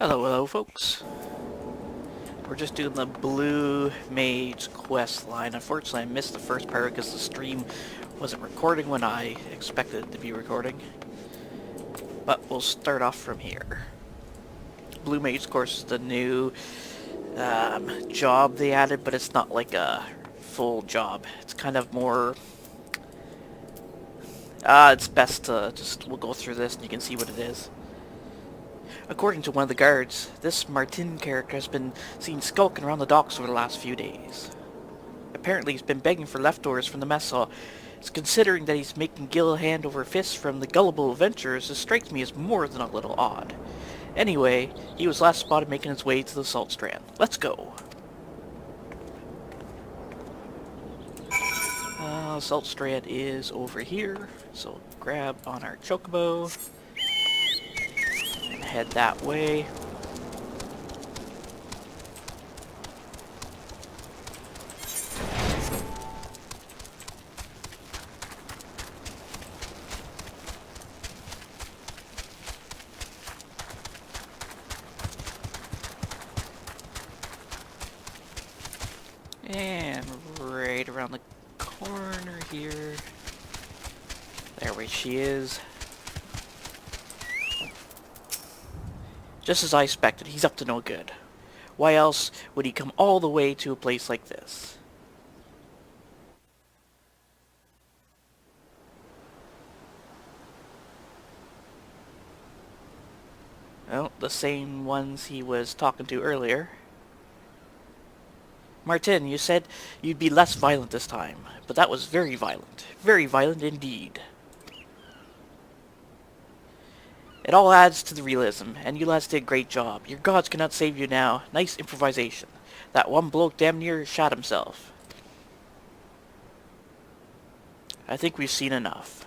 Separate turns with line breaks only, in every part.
Hello, hello folks. We're just doing the Blue Mage quest line. Unfortunately, I missed the first part because the stream wasn't recording when I expected it to be recording. But we'll start off from here. Blue Mage, of course, is the new job they added, but it's not like a full job. It's kind of more... it's best to we'll go through this and you can see what it is. According to one of the guards, this Martin character has been seen skulking around the docks over the last few days. Apparently he's been begging for leftovers from the mess hall. It's considering that he's making Gil hand over fist from the gullible adventurers, it strikes me as more than a little odd. Anyway, he was last spotted making his way to the Salt Strand. Let's go. Salt Strand is over here, so grab on our chocobo and head that way. And right around the corner here. There where she is. Just as I expected, he's up to no good. Why else would he come all the way to a place like this? Well, the same ones he was talking to earlier. Martin, you said you'd be less violent this time, but that was very violent. Very violent indeed. It all adds to the realism, and you lads did a great job. Your gods cannot save you now. Nice improvisation. That one bloke damn near shot himself. I think we've seen enough.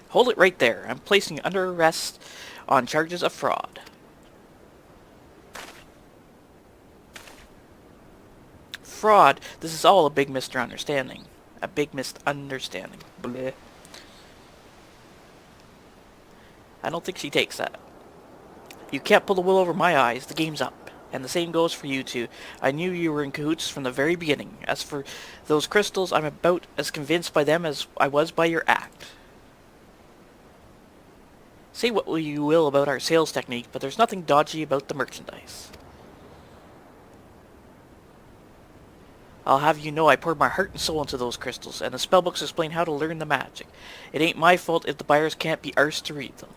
Hold it right there. I'm placing you under arrest on charges of fraud. Fraud? This is all a big misunderstanding. A big misunderstanding. Bleh. I don't think she takes that. You can't pull the wool over my eyes. The game's up. And the same goes for you two. I knew you were in cahoots from the very beginning. As for those crystals, I'm about as convinced by them as I was by your act. Say what you will about our sales technique, but there's nothing dodgy about the merchandise. I'll have you know I poured my heart and soul into those crystals, and the spellbooks explain how to learn the magic. It ain't my fault if the buyers can't be arsed to read them.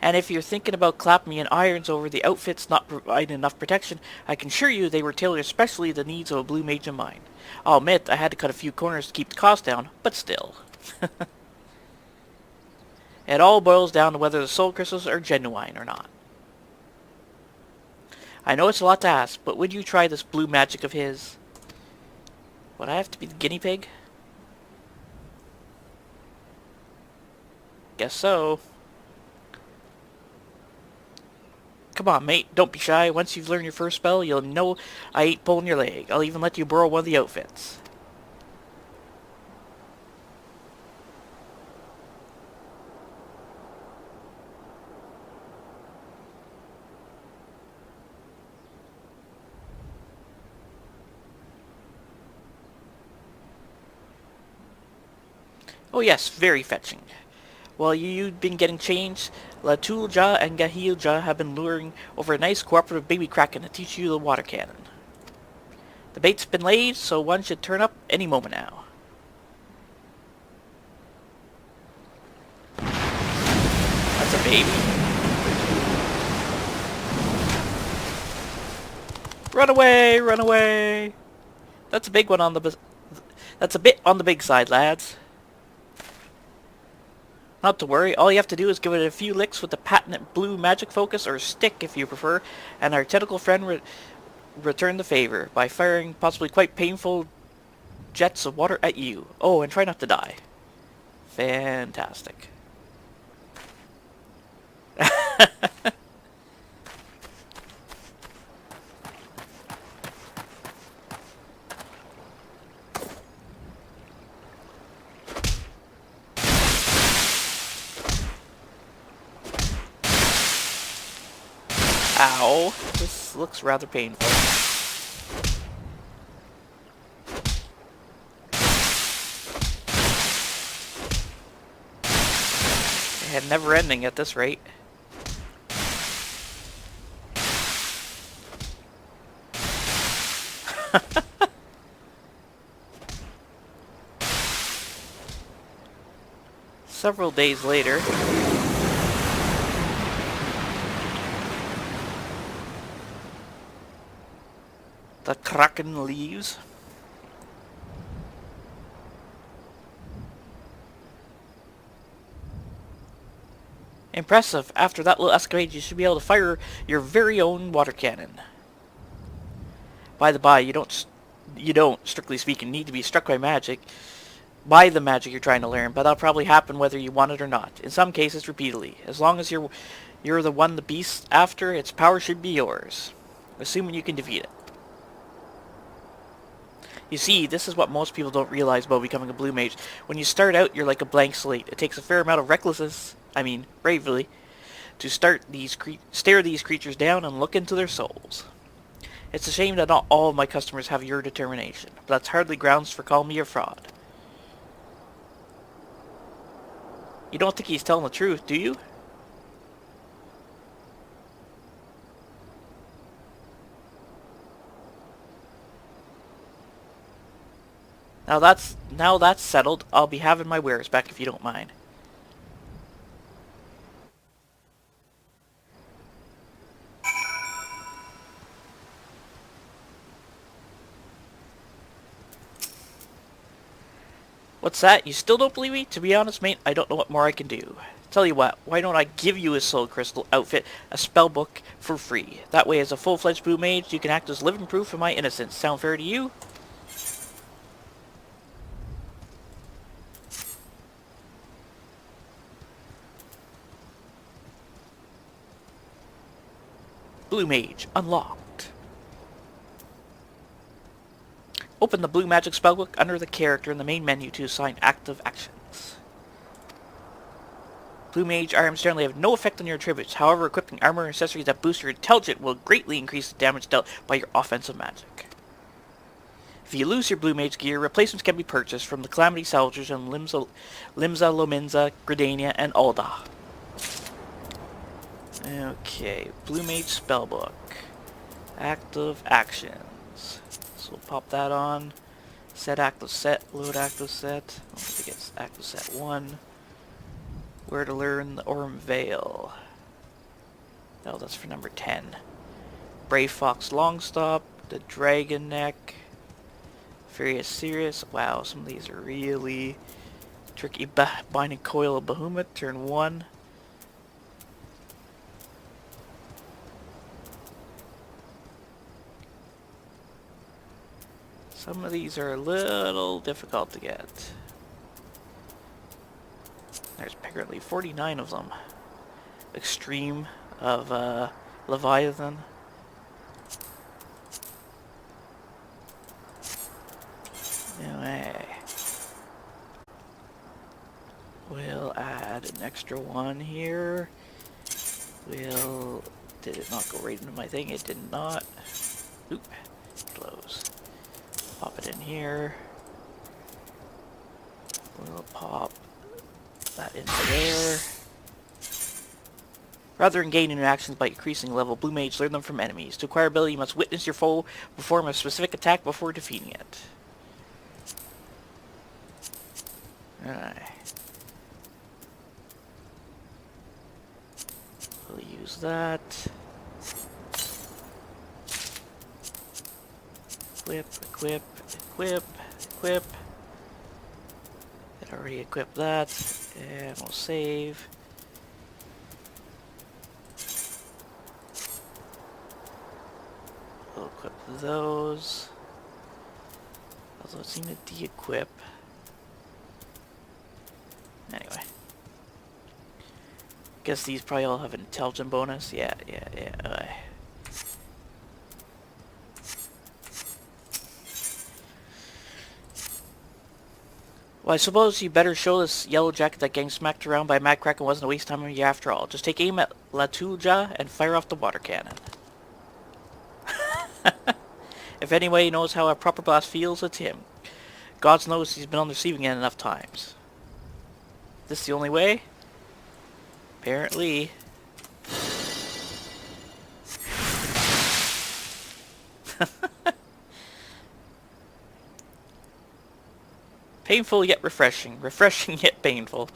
And if you're thinking about clapping me in irons over the outfits not providing enough protection, I can assure you they were tailored especially to the needs of a blue mage of mine. I'll admit I had to cut a few corners to keep the cost down, but still. It all boils down to whether the soul crystals are genuine or not. I know it's a lot to ask, but would you try this blue magic of his? Would I have to be the guinea pig? Guess so. Come on, mate. Don't be shy. Once you've learned your first spell, you'll know I ain't pulling your leg. I'll even let you borrow one of the outfits. Oh yes, very fetching. While you've been getting changed, Latulja and Gahilja have been luring over a nice cooperative baby kraken to teach you the water cannon. The bait's been laid, so one should turn up any moment now. That's a baby. Run away! Run away! That's a big one on the... That's a bit on the big side, lads. Not to worry, all you have to do is give it a few licks with the patented blue magic focus, or stick if you prefer, and our tentacle friend return the favor by firing possibly quite painful jets of water at you. Oh, and try not to die. Fantastic. Ow. This looks rather painful. And never ending at this rate. Several days later, the Kraken leaves. Impressive. After that little escapade, you should be able to fire your very own water cannon. By the by, you don't, strictly speaking, need to be struck by the magic you're trying to learn, but that'll probably happen whether you want it or not. In some cases, repeatedly. As long as you're the one the beast's after, its power should be yours, assuming you can defeat it. You see, this is what most people don't realize about becoming a blue mage. When you start out, you're like a blank slate. It takes a fair amount of bravery, to stare these creatures down and look into their souls. It's a shame that not all of my customers have your determination, but that's hardly grounds for calling me a fraud. You don't think he's telling the truth, do you? Now that's settled. I'll be having my wares back if you don't mind. What's that? You still don't believe me? To be honest, mate, I don't know what more I can do. Tell you what, why don't I give you a soul crystal outfit, a spell book, for free? That way, as a full-fledged blue mage, you can act as living proof of my innocence. Sound fair to you? Blue Mage, unlocked. Open the Blue Magic Spellbook under the character in the main menu to assign active actions. Blue Mage items generally have no effect on your attributes. However, equipping armor and accessories that boost your intelligence will greatly increase the damage dealt by your offensive magic. If you lose your Blue Mage gear, replacements can be purchased from the Calamity Salvagers in Limsa, Lominsa, Gridania, and Alda. Okay, Blue Mage Spellbook. Active actions. So we'll pop that on. Set active set, load active set. I think it's active set 1. Where to learn the Orm Veil. Oh, that's for number 10. Brave Fox Longstop, the Dragon Neck, Furious Sirius. Wow, some of these are really tricky. Binding Coil of Behemoth, turn 1. Some of these are a little difficult to get. There's apparently 49 of them. Extreme of Leviathan. Anyway. We'll add an extra one here. Did it not go right into my thing? It did not. Oop. Close. Pop it in here. We'll pop that into there. Rather than gaining reactions by increasing level, Blue Mage learn them from enemies. To acquire ability, you must witness your foe perform a specific attack before defeating it. Alright. We'll use that. Equip, equip, equip, equip. It already equipped that. And we'll save. We'll equip those. Although it seemed to de-equip. Anyway. Guess these probably all have an intelligent bonus. Yeah. Well, I suppose you better show this yellow jacket that getting smacked around by a mad kraken wasn't a waste of time on you after all. Just take aim at La Tulja and fire off the water cannon. If anybody knows how a proper blast feels, it's him. God knows he's been on the receiving end enough times. This the only way? Apparently. Painful yet refreshing. Refreshing yet painful.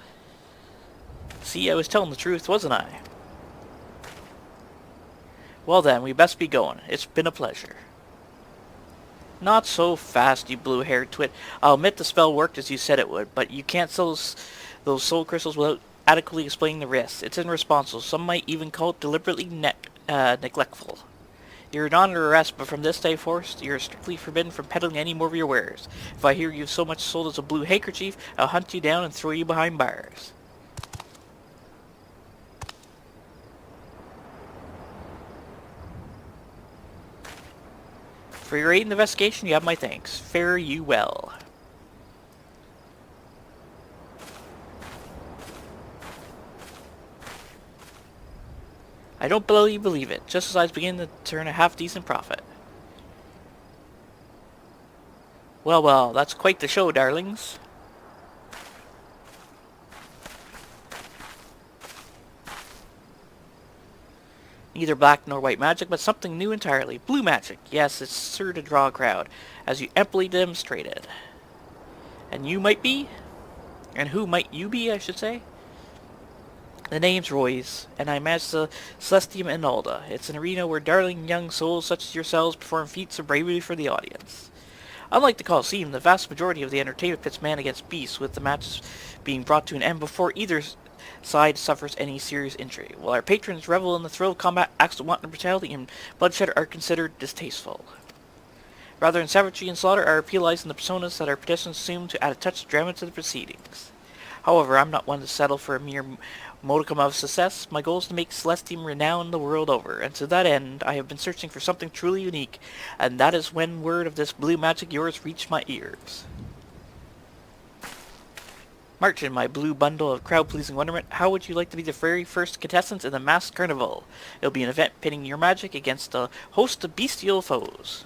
See, I was telling the truth, wasn't I? Well then, we best be going. It's been a pleasure. Not so fast, you blue-haired twit. I'll admit the spell worked as you said it would, but you can't sell those soul crystals without adequately explaining the risks. It's irresponsible. Some might even call it deliberately neglectful. You're not under arrest, but from this day forth, you're strictly forbidden from peddling any more of your wares. If I hear you've so much sold as a blue handkerchief, I'll hunt you down and throw you behind bars. For your aid in the investigation, you have my thanks. Fare you well. I don't believe it, just as I was beginning to turn a half-decent profit. Well, well, that's quite the show, darlings. Neither black nor white magic, but something new entirely. Blue magic. Yes, it's sure to draw a crowd, as you amply demonstrated. And you might be? And who might you be, I should say? The name's Roy's, and I manage the Celestium and Alda. It's an arena where darling young souls such as yourselves perform feats of bravery for the audience. Unlike the Coliseum, the vast majority of the entertainment pits man against beast, with the matches being brought to an end before either side suffers any serious injury, while our patrons revel in the thrill of combat. Acts of wanton brutality and bloodshed are considered distasteful. Rather than savagery and slaughter are appealized in the personas that our petitions assume to add a touch of drama to the proceedings. However, I'm not one to settle for a mere modicum of success. My goal is to make Celestium renowned the world over, and to that end I have been searching for something truly unique, and that is when word of this blue magic yours reached my ears. Martin, my blue bundle of crowd-pleasing wonderment, how would you like to be the very first contestants in the masked carnival? It'll be an event pitting your magic against a host of bestial foes.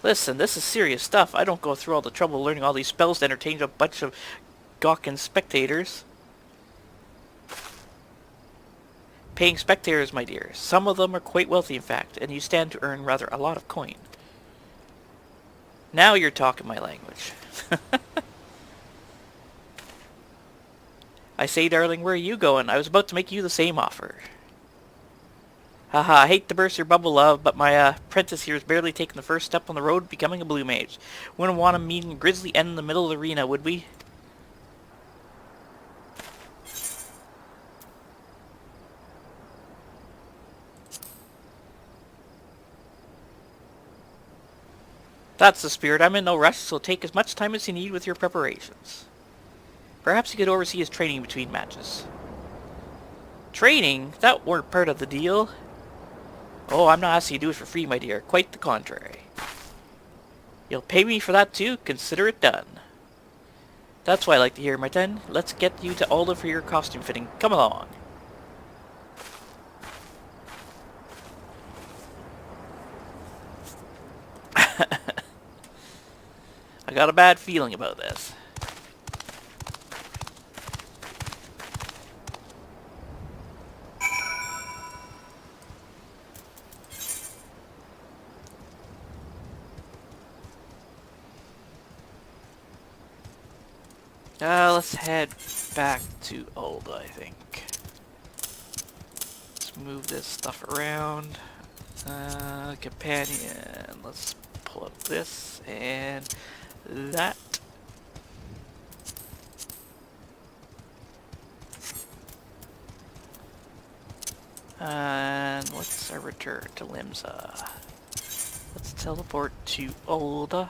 Listen, this is serious stuff. I don't go through all the trouble learning all these spells to entertain a bunch of gawking spectators. Paying spectators, my dear. Some of them are quite wealthy, in fact, and you stand to earn rather a lot of coin. Now you're talking my language. I say, darling, where are you going? I was about to make you the same offer. Haha, I hate to burst your bubble, love, but my apprentice here has barely taken the first step on the road to becoming a blue mage. Wouldn't want him meeting a grisly end in the middle of the arena, would we? That's the spirit. I'm in no rush, so take as much time as you need with your preparations. Perhaps you could oversee his training between matches. Training? That weren't part of the deal. Oh, I'm not asking you to do it for free, my dear. Quite the contrary. You'll pay me for that too? Consider it done. That's what I like to hear, Martin. Let's get you to Alda for your costume fitting. Come along. I got a bad feeling about this. Let's head back to Alda, I think. Let's move this stuff around. Companion. Let's pull up this and that. And what's our return to Limsa? Let's teleport to Alda.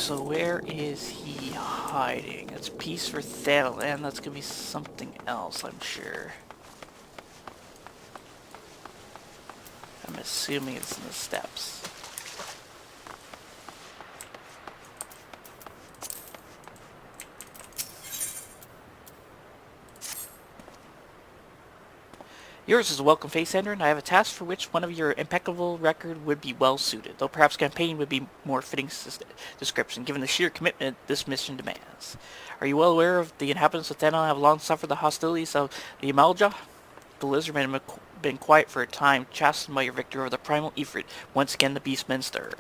so where is he hiding? It's Peace for Thailand. That's gonna be something else, I'm sure. I'm assuming it's in the steps. Yours is a welcome face, Hendrin. I have a task for which one of your impeccable record would be well suited, though perhaps campaign would be more fitting description, given the sheer commitment this mission demands. Are you well aware of the inhabitants of Thailand have long suffered the hostilities of the Mage? The lizardmen have been quiet for a time, chastened by your victory over the primal Ifrit. Once again, the beastmen stir.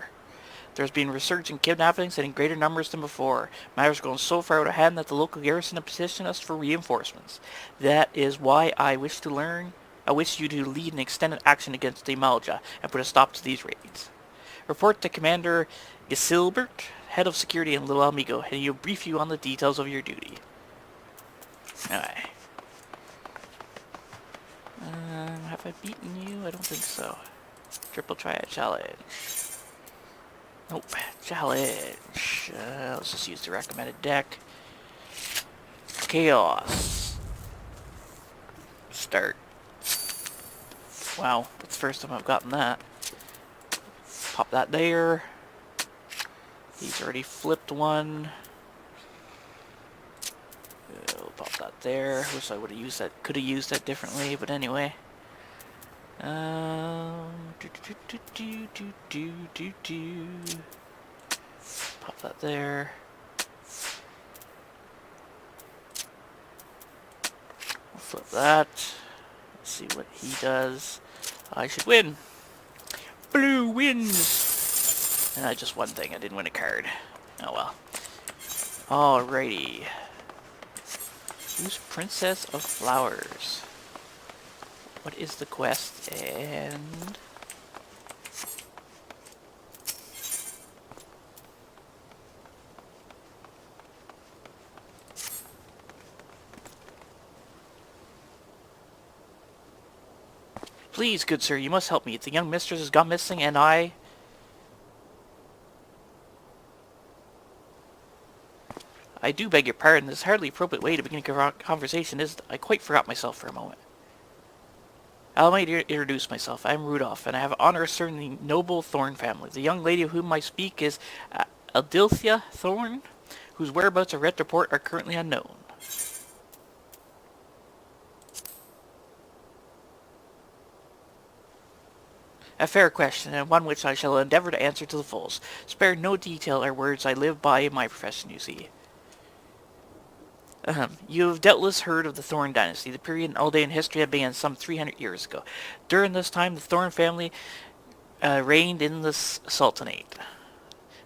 There's been resurgent kidnappings and in greater numbers than before. Matters are going so far out of hand that the local garrison have petitioned us for reinforcements. That is why I wish you to lead an extended action against the Malja and put a stop to these raids. Report to Commander Gisilbert, head of security in Little Amigo, and he'll brief you on the details of your duty. Alright. Have I beaten you? I don't think so. Triple Triad Challenge. Nope. Challenge. Let's just use the recommended deck. Chaos. Start. Wow, that's the first time I've gotten that. Pop that there. He's already flipped one. Pop that there. Wish I would have used that. Could have used that differently, but anyway. Pop that there. I'll flip that. Let's see what he does. I should win. Blue wins. And I just one thing. I didn't win a card. Oh well. Alrighty. Who's Princess of Flowers? What is the quest? And please, good sir, you must help me. The young mistress has gone missing, and I do beg your pardon. This is hardly the appropriate way to begin a conversation, is it? I quite forgot myself for a moment. Allow me to introduce myself. I am Rudolph, and I have honor of serving the noble Thorn family. The young lady of whom I speak is Adelthea Thorn, whose whereabouts of report are currently unknown. A fair question, and one which I shall endeavour to answer to the fullest. Spare no detail or words I live by in my profession, you see. You have doubtless heard of the Thorn dynasty, the period in Aldean history that began some 300 years ago. During this time, the Thorn family reigned in the Sultanate.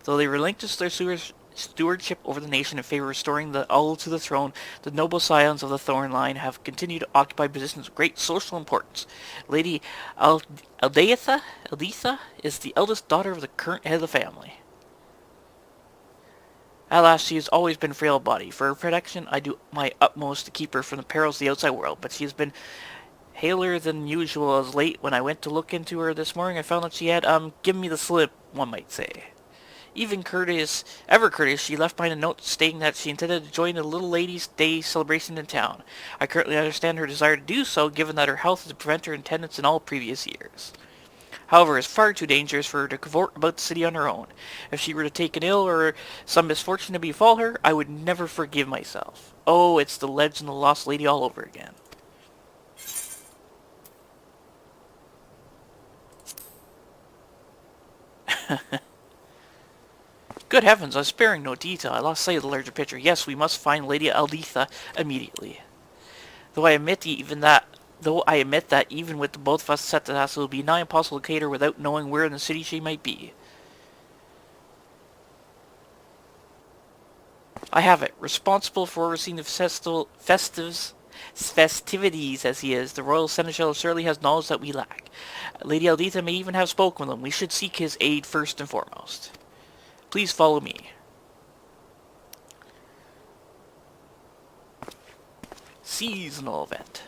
Though they relinquished their stewardship over the nation in favor of restoring the Ul to the throne, the noble scions of the Thorn line have continued to occupy positions of great social importance. Lady Aldetha is the eldest daughter of the current head of the family. Alas, she has always been frail of body. For her protection, I do my utmost to keep her from the perils of the outside world, but she has been paler than usual as late. When I went to look into her this morning, I found that she had, given me the slip, one might say. Ever courteous, she left behind a note stating that she intended to join the Little Lady's Day celebration in town. I currently understand her desire to do so, given that her health has prevented her attendance in all previous years. However, it's far too dangerous for her to cavort about the city on her own. If she were to take an ill or some misfortune to befall her, I would never forgive myself. Oh, it's the legend of the Lost Lady all over again. Good heavens, I was sparing no detail. I lost sight of the larger picture. Yes, we must find Lady Aldetha immediately. Though I admit that even with the both of us set to task, it will be nigh impossible to locate her without knowing where in the city she might be. I have it. Responsible for overseeing the festivities as he is, the royal seneschal surely has knowledge that we lack. Lady Aldetha may even have spoken with him. We should seek his aid first and foremost. Please follow me. Seasonal event.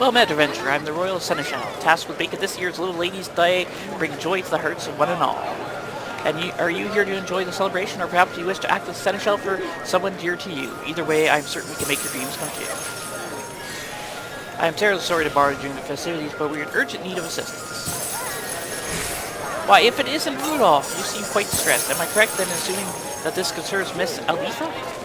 Well met, adventurer. I'm the Royal Seneschal, tasked with making this year's Little Ladies' Day bring joy to the hearts of one and all. And are you here to enjoy the celebration, or perhaps you wish to act as Seneschal for someone dear to you? Either way, I'm certain we can make your dreams come true. I am terribly sorry to bother during the festivities, but we're in urgent need of assistance. Why, if it isn't Rudolph, you seem quite distressed. Am I correct in assuming that this concerns Miss Alisa?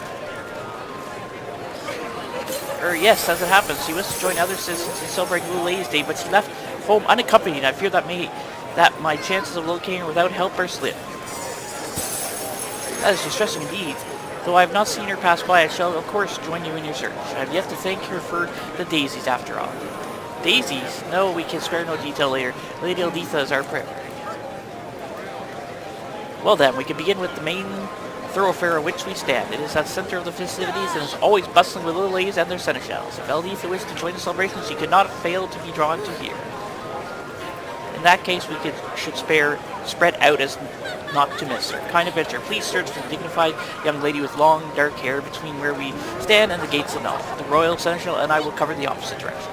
Yes, as it happens, she wished to join other citizens in celebrating Little Ladies' Day, but she left home unaccompanied. I fear that my chances of locating her without help are slim. That is distressing indeed. Though I have not seen her pass by, I shall, of course, join you in your search. I have yet to thank her for the daisies, after all. Daisies? No, we can spare no detail later. Lady Alditha is our priority. Well then, we can begin with the main thoroughfare on which we stand. It is at the center of the festivities and is always bustling with little ladies and their seneschals. If Alditha wished to join the celebration, she could not fail to be drawn to here. In that case, we should spread out as not to miss her. Kind adventure, please search for the dignified young lady with long, dark hair between where we stand and the gates of Null. The Royal Seneschal and I will cover the opposite direction.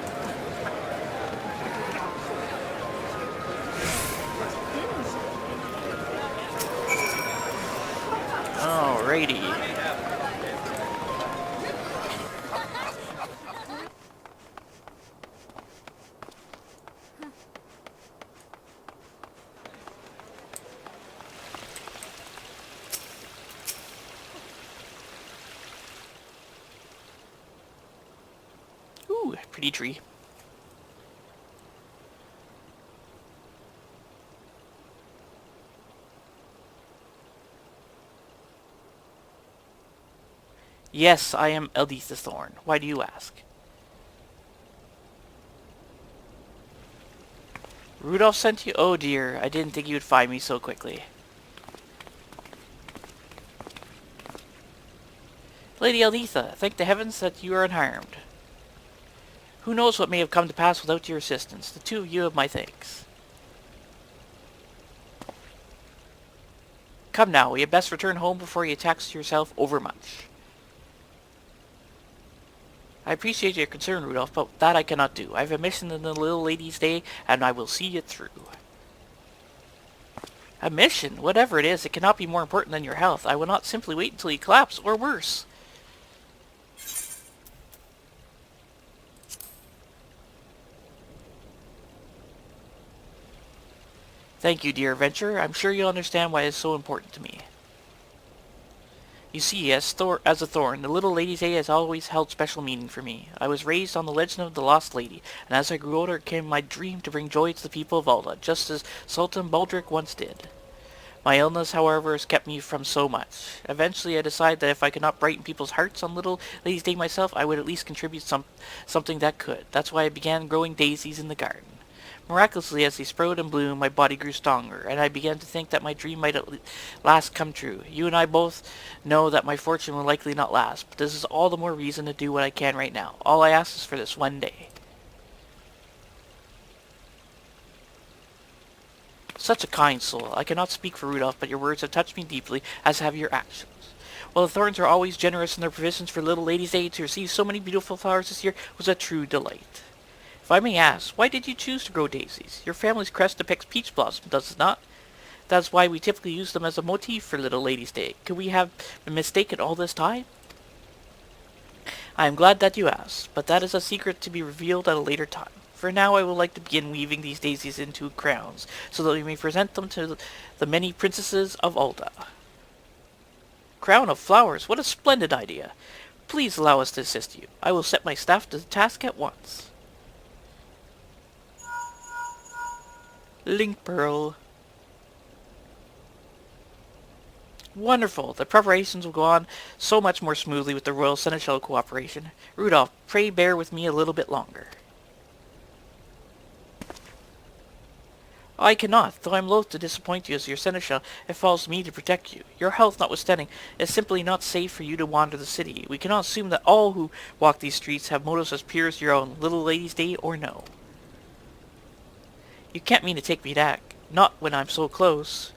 Alrighty. Ooh, pretty tree. Yes, I am Alditha Thorn. Why do you ask? Rudolph sent you? Oh dear, I didn't think you would find me so quickly. Lady Alditha, thank the heavens that you are unharmed. Who knows what may have come to pass without your assistance? The two of you have my thanks. Come now, we had best return home before you tax yourself overmuch. I appreciate your concern, Rudolph, but that I cannot do. I have a mission in the Little Ladies' Day, and I will see it through. A mission? Whatever it is, it cannot be more important than your health. I will not simply wait until you collapse, or worse. Thank you, dear adventurer. I'm sure you'll understand why it's so important to me. You see, as a thorn, the Little Lady's Day has always held special meaning for me. I was raised on the legend of the Lost Lady, and as I grew older it came my dream to bring joy to the people of Alda, just as Sultan Baldric once did. My illness, however, has kept me from so much. Eventually I decided that if I could not brighten people's hearts on Little Lady's Day myself, I would at least contribute something that could. That's why I began growing daisies in the garden. Miraculously, as they sprouted and bloomed, my body grew stronger, and I began to think that my dream might at last come true. You and I both know that my fortune will likely not last, but this is all the more reason to do what I can right now. All I ask is for this one day. Such a kind soul. I cannot speak for Rudolph, but your words have touched me deeply, as have your actions. While the Thorns are always generous in their provisions for Little Lady's Day, to receive so many beautiful flowers this year was a true delight. If I may ask, why did you choose to grow daisies? Your family's crest depicts peach blossom, does it not? That's why we typically use them as a motif for Little Lady's Day. Could we have been mistaken all this time? I am glad that you asked, but that is a secret to be revealed at a later time. For now, I would like to begin weaving these daisies into crowns, so that we may present them to the many princesses of Alda. Crown of flowers, what a splendid idea! Please allow us to assist you. I will set my staff to the task at once. Link Pearl. Wonderful. The preparations will go on so much more smoothly with the Royal Seneschal cooperation. Rudolph, pray bear with me a little bit longer. I cannot, though I am loath to disappoint you as your Seneschal. It falls to me to protect you. Your health notwithstanding, it is simply not safe for you to wander the city. We cannot assume that all who walk these streets have motives as pure as your own, Little Lady's Day or no. You can't mean to take me back. Not when I'm so close.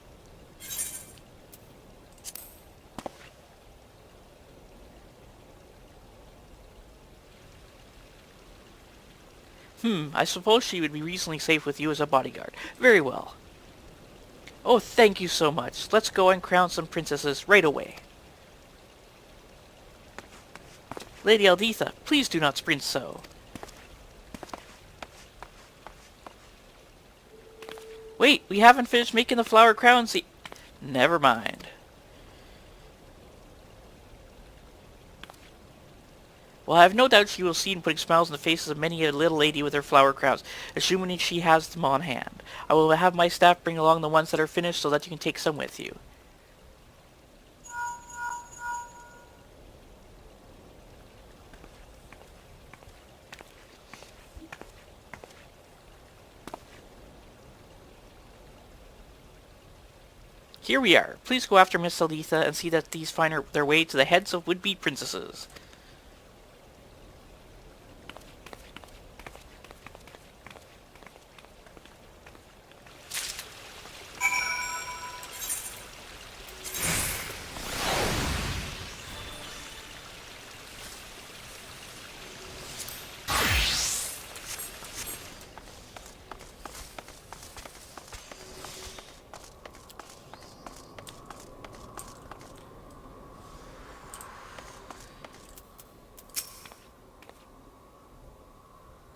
I suppose she would be reasonably safe with you as a bodyguard. Very well. Oh, thank you so much. Let's go and crown some princesses right away. Lady Alditha, please do not sprint so. Wait, we haven't finished making the flower crowns. Never mind. Well, I have no doubt she will succeed in putting smiles on the faces of many a little lady with her flower crowns, assuming she has them on hand. I will have my staff bring along the ones that are finished so that you can take some with you. Here we are. Please go after Miss Alditha and see that these find their way to the heads of would-be princesses.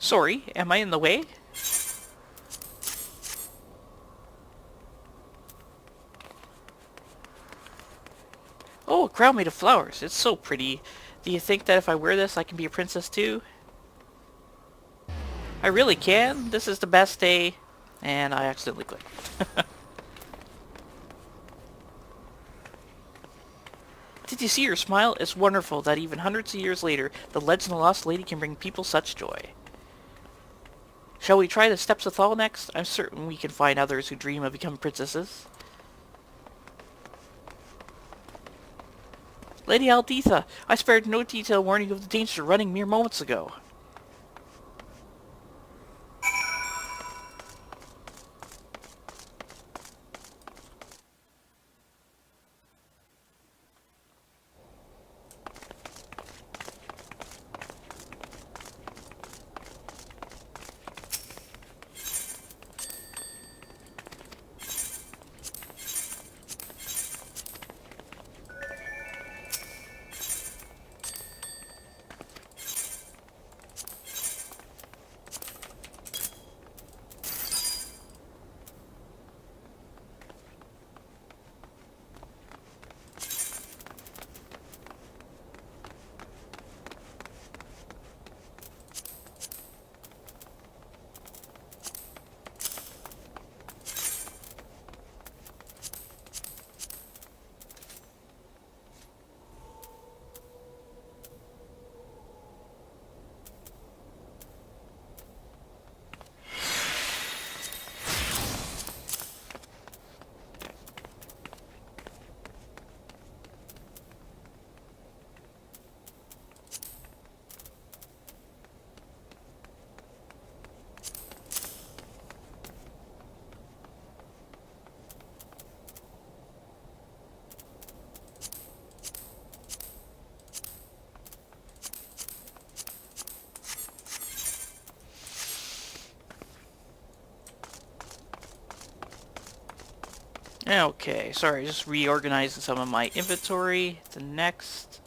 Sorry, am I in the way? Oh, a crown made of flowers. It's so pretty. Do you think that if I wear this, I can be a princess too? I really can. This is the best day. And I accidentally clicked. Did you see her smile? It's wonderful that even hundreds of years later, the legend of the Lost Lady can bring people such joy. Shall we try the Steps of Thal next? I'm certain we can find others who dream of becoming princesses. Lady Alditha, I spared no detail warning of the danger running mere moments ago. Okay, sorry, just reorganizing some of my inventory. The next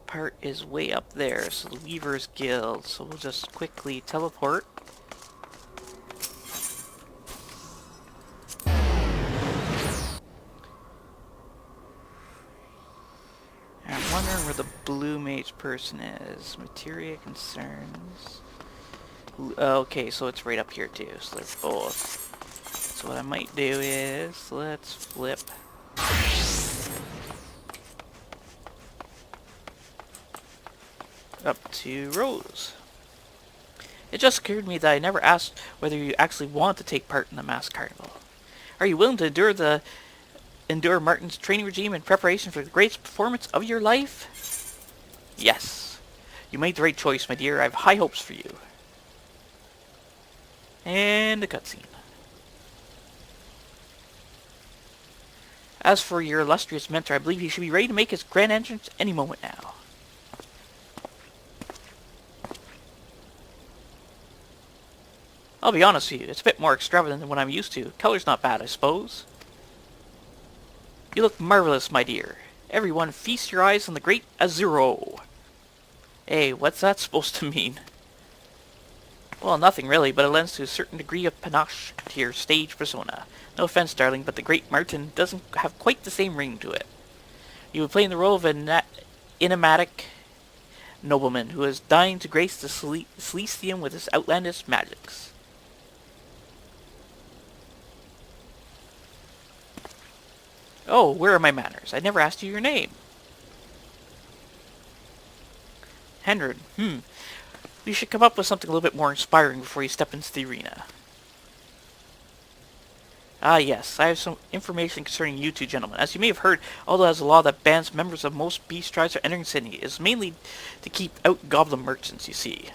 part is way up there, so the Weaver's Guild. So we'll just quickly teleport. And I'm wondering where the blue mage person is. Materia concerns. Okay, so it's right up here too, so they're both. So what I might do is, let's flip. Up to Rose. It just occurred to me that I never asked whether you actually want to take part in the mass carnival. Are you willing to endure Martin's training regime in preparation for the greatest performance of your life? Yes. You made the right choice, my dear. I have high hopes for you. And a cutscene. As for your illustrious mentor, I believe he should be ready to make his grand entrance any moment now. I'll be honest with you, it's a bit more extravagant than what I'm used to. Color's not bad, I suppose. You look marvelous, my dear. Everyone feast your eyes on the great Azuro. Hey, what's that supposed to mean? Well, nothing really, but it lends to a certain degree of panache to your stage persona. No offense, darling, but the great Martin doesn't have quite the same ring to it. You would play in the role of an enigmatic nobleman who is dying to grace the Celestium with his outlandish magics. Oh, where are my manners? I never asked you your name. Hendrin. We should come up with something a little bit more inspiring before you step into the arena. Ah, yes, I have some information concerning you two gentlemen. As you may have heard, although as a law that bans members of most beast tribes from entering Sydney, it is mainly to keep out goblin merchants, you see.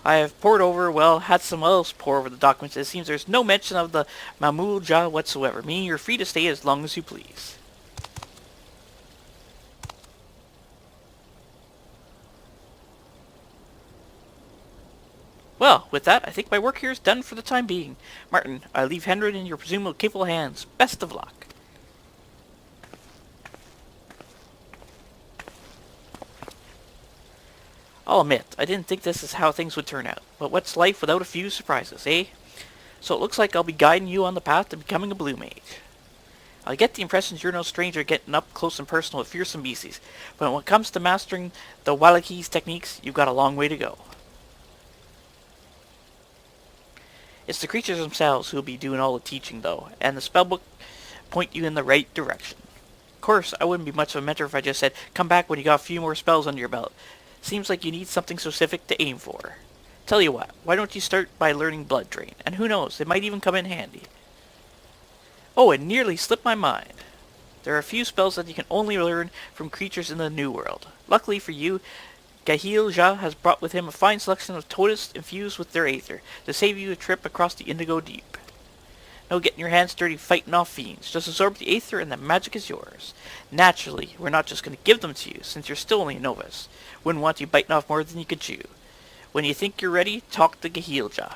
I have had someone else pour over the documents. It seems there's no mention of the Mamulja whatsoever, meaning you're free to stay as long as you please. Well, with that, I think my work here is done for the time being. Martin, I leave Hendrin in your presumably capable hands. Best of luck. I'll admit, I didn't think this is how things would turn out. But what's life without a few surprises, eh? So it looks like I'll be guiding you on the path to becoming a blue mage. I get the impression you're no stranger getting up close and personal with fearsome beasties, but when it comes to mastering the Walaki's techniques, you've got a long way to go. It's the creatures themselves who will be doing all the teaching, though, and the spellbook point you in the right direction. Of course, I wouldn't be much of a mentor if I just said, come back when you got a few more spells under your belt. Seems like you need something specific to aim for. Tell you what, why don't you start by learning Blood Drain? And who knows, it might even come in handy. Oh, it nearly slipped my mind. There are a few spells that you can only learn from creatures in the New World. Luckily for you, Gahil-Ja has brought with him a fine selection of toads infused with their aether to save you a trip across the Indigo Deep. No getting your hands dirty fighting off fiends. Just absorb the aether and the magic is yours. Naturally, we're not just going to give them to you, since you're still only a novice. Wouldn't want you biting off more than you could chew. When you think you're ready, talk to Gahil-Ja.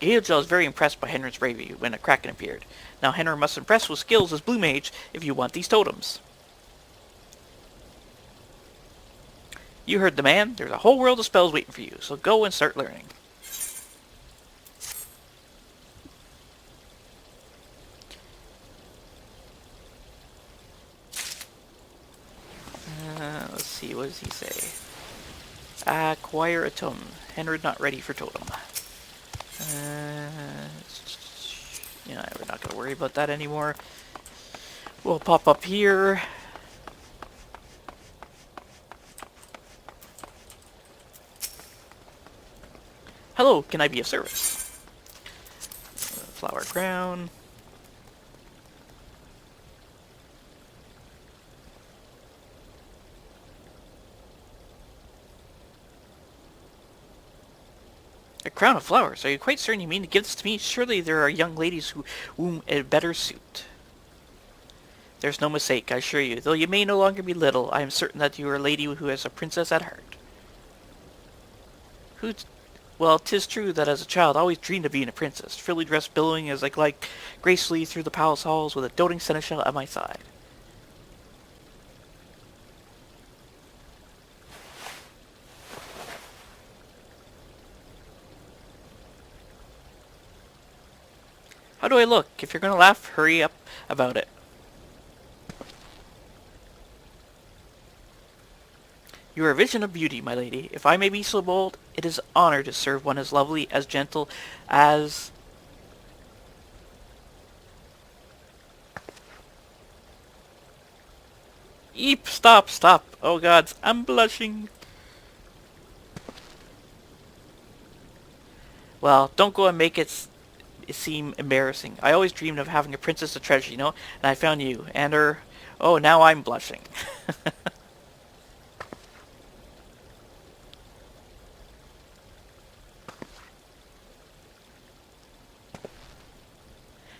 Gahil-Ja was very impressed by Hendrin's bravery when a Kraken appeared. Now Hendrin must impress with skills as Blue Mage if you want these totems. You heard the man. There's a whole world of spells waiting for you, so go and start learning. Let's see, what does he say? Acquire a totem. Hendrin not ready for totem. Yeah, we're not going to worry about that anymore. We'll pop up here. Hello, can I be of service? Flower crown. A crown of flowers. Are you quite certain you mean to give this to me? Surely there are young ladies whom it better suit. There's no mistake, I assure you. Though you may no longer be little, I am certain that you are a lady who has a princess at heart. Well, 'tis true that as a child I always dreamed of being a princess, frilly dressed billowing as I glide gracefully through the palace halls with a doting seneschal at my side. How do I look? If you're going to laugh, hurry up about it. You are a vision of beauty, my lady. If I may be so bold, it is an honor to serve one as lovely, as gentle, as... Eep! Stop! Oh gods, I'm blushing. Well, don't go and make it seem embarrassing. I always dreamed of having a princess to treasure, you know, and I found you. And oh, now I'm blushing.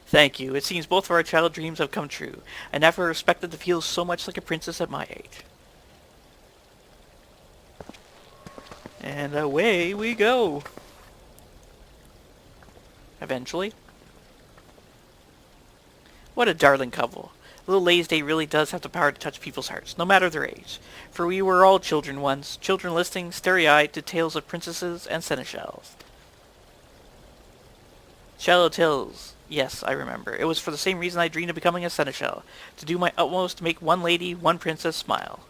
Thank you. It seems both of our child dreams have come true. I never expected to feel so much like a princess at my age. And away we go. Eventually. What a darling couple. Little Laysday really does have the power to touch people's hearts, no matter their age. For we were all children once, children listening starry-eyed to tales of princesses and seneschals. Shallow tales. Yes, I remember. It was for the same reason I dreamed of becoming a seneschal, to do my utmost to make one lady, one princess smile.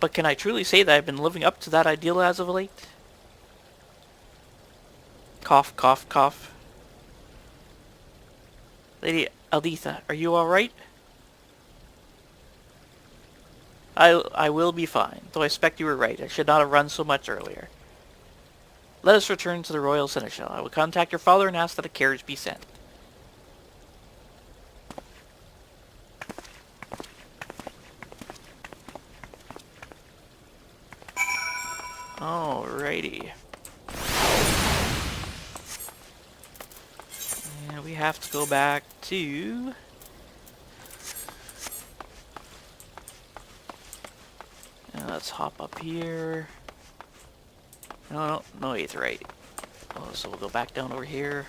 But can I truly say that I've been living up to that ideal as of late? Cough, cough, cough. Lady Alditha, are you alright? I will be fine, though I expect you were right. I should not have run so much earlier. Let us return to the Royal Seneschal. I will contact your father and ask that a carriage be sent. Alrighty. And we have to go back to... And let's hop up here. No, aetheryte. Oh, so we'll go back down over here.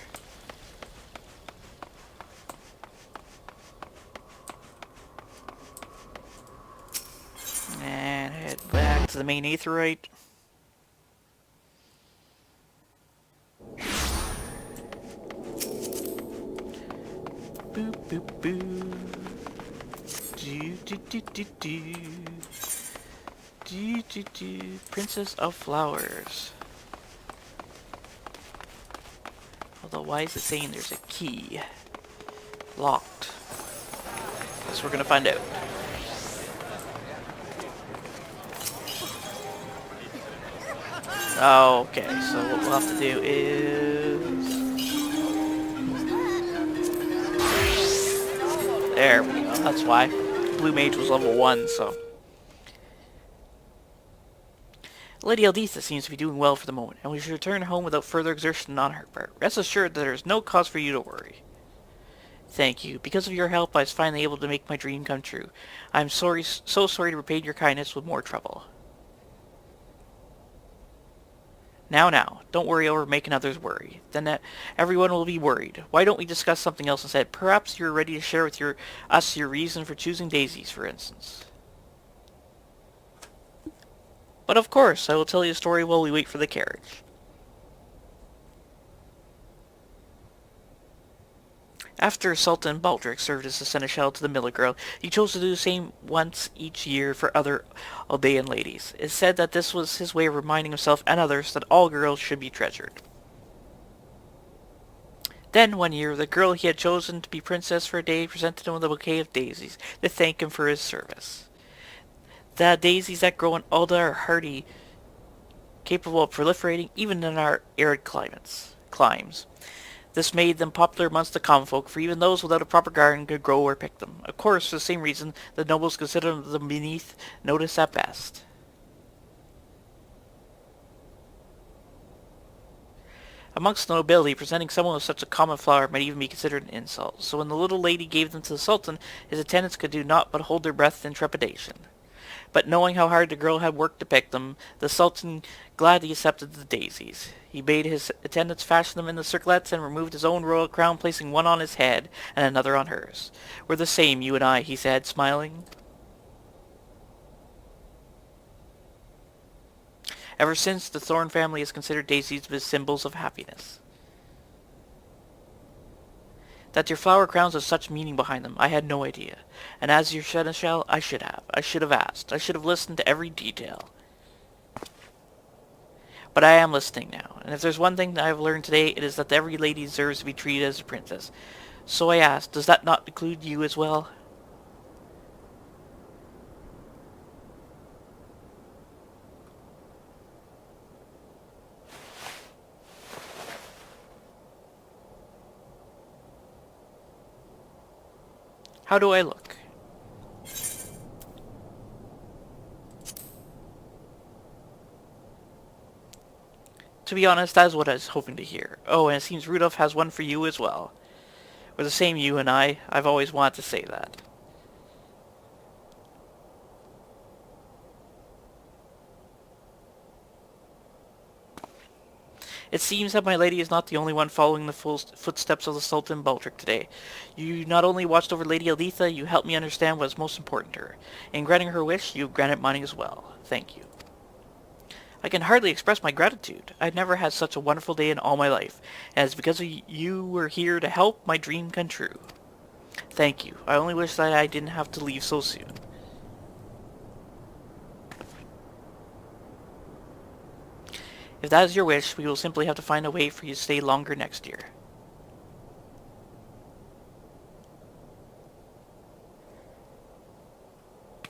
And head back to the main aetheryte. Boop, boop, boop. Do, do, do, do, do. Do, do, do. Princess of Flowers. Although, why is it saying there's a key? Locked. Guess we're gonna find out. Okay, so what we'll have to do is... There we go, that's why. Blue Mage was level 1, so... Lady Alditha seems to be doing well for the moment, and we should return home without further exertion on her part. Rest assured that there is no cause for you to worry. Thank you. Because of your help, I was finally able to make my dream come true. I am so sorry to repay your kindness with more trouble. Now, don't worry over making others worry. Then everyone will be worried. Why don't we discuss something else instead? Perhaps you're ready to share with us your reason for choosing daisies, for instance. But of course, I will tell you a story while we wait for the carriage. After Sultan Baldric served as a seneschal to the Miller girl, he chose to do the same once each year for other Aldean ladies. It is said that this was his way of reminding himself and others that all girls should be treasured. Then, one year, the girl he had chosen to be princess for a day presented him with a bouquet of daisies to thank him for his service. The daisies that grow in Alda are hardy, capable of proliferating even in our arid climes. This made them popular amongst the common folk, for even those without a proper garden could grow or pick them. Of course, for the same reason, the nobles considered them beneath notice at best. Amongst the nobility, presenting someone with such a common flower might even be considered an insult, so when the little lady gave them to the Sultan, his attendants could do naught but hold their breath in trepidation. But knowing how hard the girl had worked to pick them, the Sultan gladly accepted the daisies. He bade his attendants fashion them into circlets and removed his own royal crown, placing one on his head and another on hers. "We're the same, you and I," he said, smiling. Ever since, the Thorn family has considered daisies as symbols of happiness. That your flower crowns have such meaning behind them, I had no idea. And as your seneschal, I should have. I should have asked. I should have listened to every detail. But I am listening now, and if there's one thing that I have learned today, it is that every lady deserves to be treated as a princess. So I asked, does that not include you as well? How do I look? To be honest, that is what I was hoping to hear. Oh, and it seems Rudolph has one for you as well. We're the same, you and I. I've always wanted to say that. It seems that my lady is not the only one following the full footsteps of the Sultan Baldric today. You not only watched over Lady Aletha, you helped me understand what is most important to her. In granting her wish, you granted mine as well. Thank you. I can hardly express my gratitude. I've never had such a wonderful day in all my life, and it's because of you were here to help my dream come true. Thank you. I only wish that I didn't have to leave so soon. If that is your wish, we will simply have to find a way for you to stay longer next year.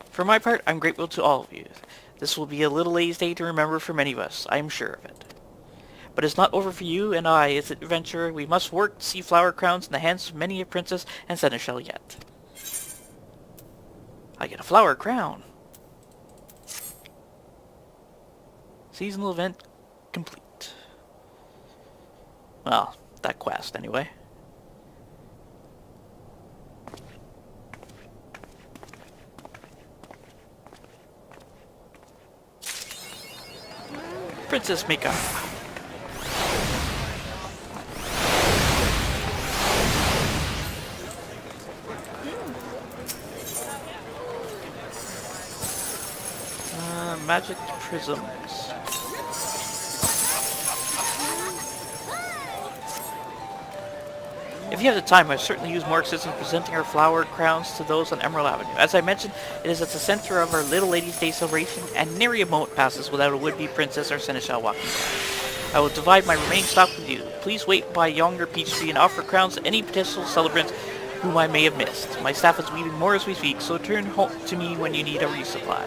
For my part, I'm grateful to all of you. This will be a little lady's day to remember for many of us, I am sure of it. But it's not over for you and I as an adventurer. We must work to see flower crowns in the hands of many a princess and seneschal yet. I get a flower crown. Seasonal event complete. Well, that quest anyway. Princess Mika. Magic prisms. If you have the time, I've certainly used more assistance presenting our flower crowns to those on Emerald Avenue. As I mentioned, it is at the center of our Little Lady's Day celebration, and nary a moment passes without a would-be princess or seneschal walking by. I will divide my remaining stock with you. Please wait by yonder peach tree and offer crowns to any potential celebrants whom I may have missed. My staff is weaving more as we speak, so turn home to me when you need a resupply.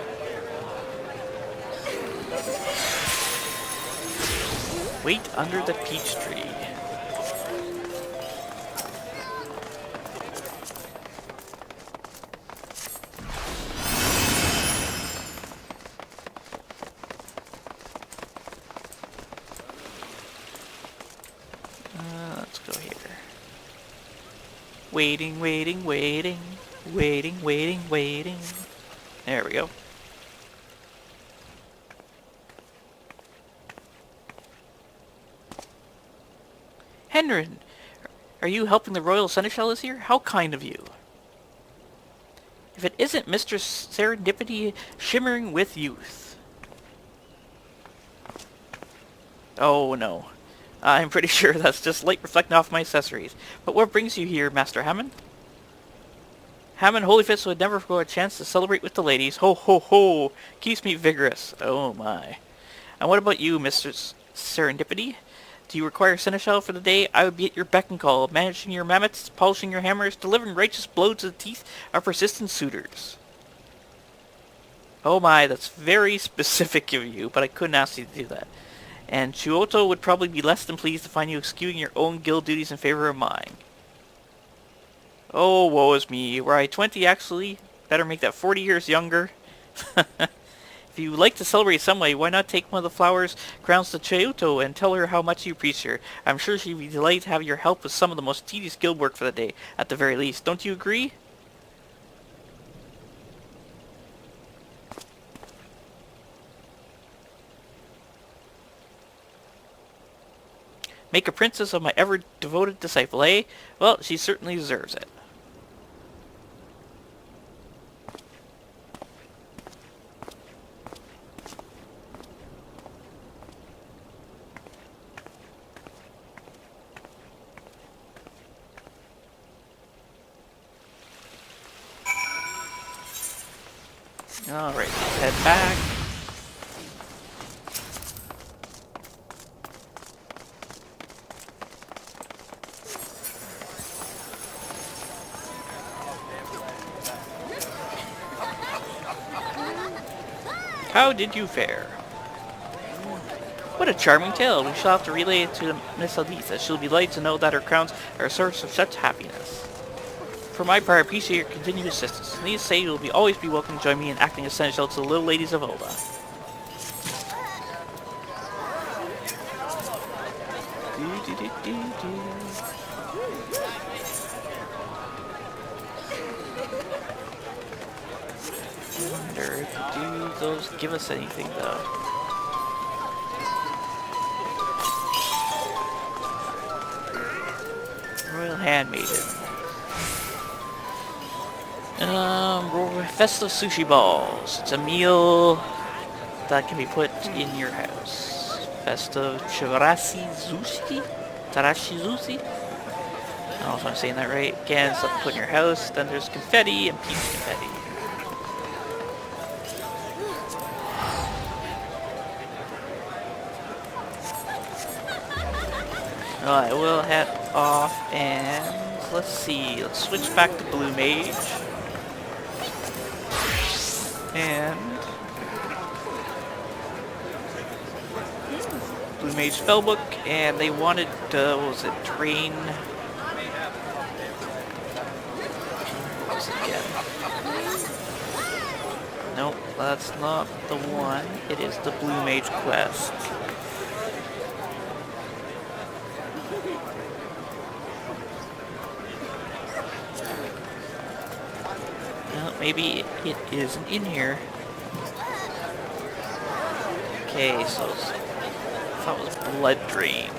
Wait under the peach tree. Let's go here. Waiting, waiting, waiting. Waiting, waiting, waiting. There we go. Hendrin, are you helping the Royal Seneschal this year? How kind of you. If it isn't Mr. Serendipity shimmering with youth. Oh no. I'm pretty sure that's just light reflecting off my accessories. But what brings you here, Master Hammond? Hammond Holyfist would never forgo a chance to celebrate with the ladies. Ho ho ho! Keeps me vigorous. Oh my. And what about you, Mr. Serendipity? Do you require seneschal for the day? I would be at your beck and call, managing your mammoths, polishing your hammers, delivering righteous blows to the teeth of persistent suitors. Oh my, that's very specific of you, but I couldn't ask you to do that. And Chuoto would probably be less than pleased to find you excusing your own guild duties in favor of mine. Oh, woe is me. Were I 20 actually? Better make that 40 years younger. If you would like to celebrate some way, why not take one of the flowers crowns to Chuoto and tell her how much you appreciate her? I'm sure she'd be delighted to have your help with some of the most tedious guild work for the day, at the very least. Don't you agree? Make a princess of my ever-devoted disciple, eh? Well, she certainly deserves it. Alright, let's head back. How did you fare? What a charming tale. We shall have to relay it to Miss Aletha. She'll be delighted to know that her crowns are a source of such happiness. For my part, I appreciate your continued assistance. Needless to say, you will always be welcome to join me in acting as seneschal to the little ladies of Ulda. I wonder if do those give us anything though. Golden Hand Maiden. Festive sushi balls. It's a meal that can be put in your house. Festive Chirashi Zushi? Tarashi Zushi? I don't know if I'm saying that right. Again, stuff to put in your house. Then there's confetti and peach confetti. I will head off and let's see. Let's switch back to Blue Mage. And Blue Mage Spellbook, and they wanted, what was it, Drain? What was it again? Nope, that's not the one. It is the Blue Mage quest. Well, maybe it isn't in here. Okay, so I thought it was Blood Drain.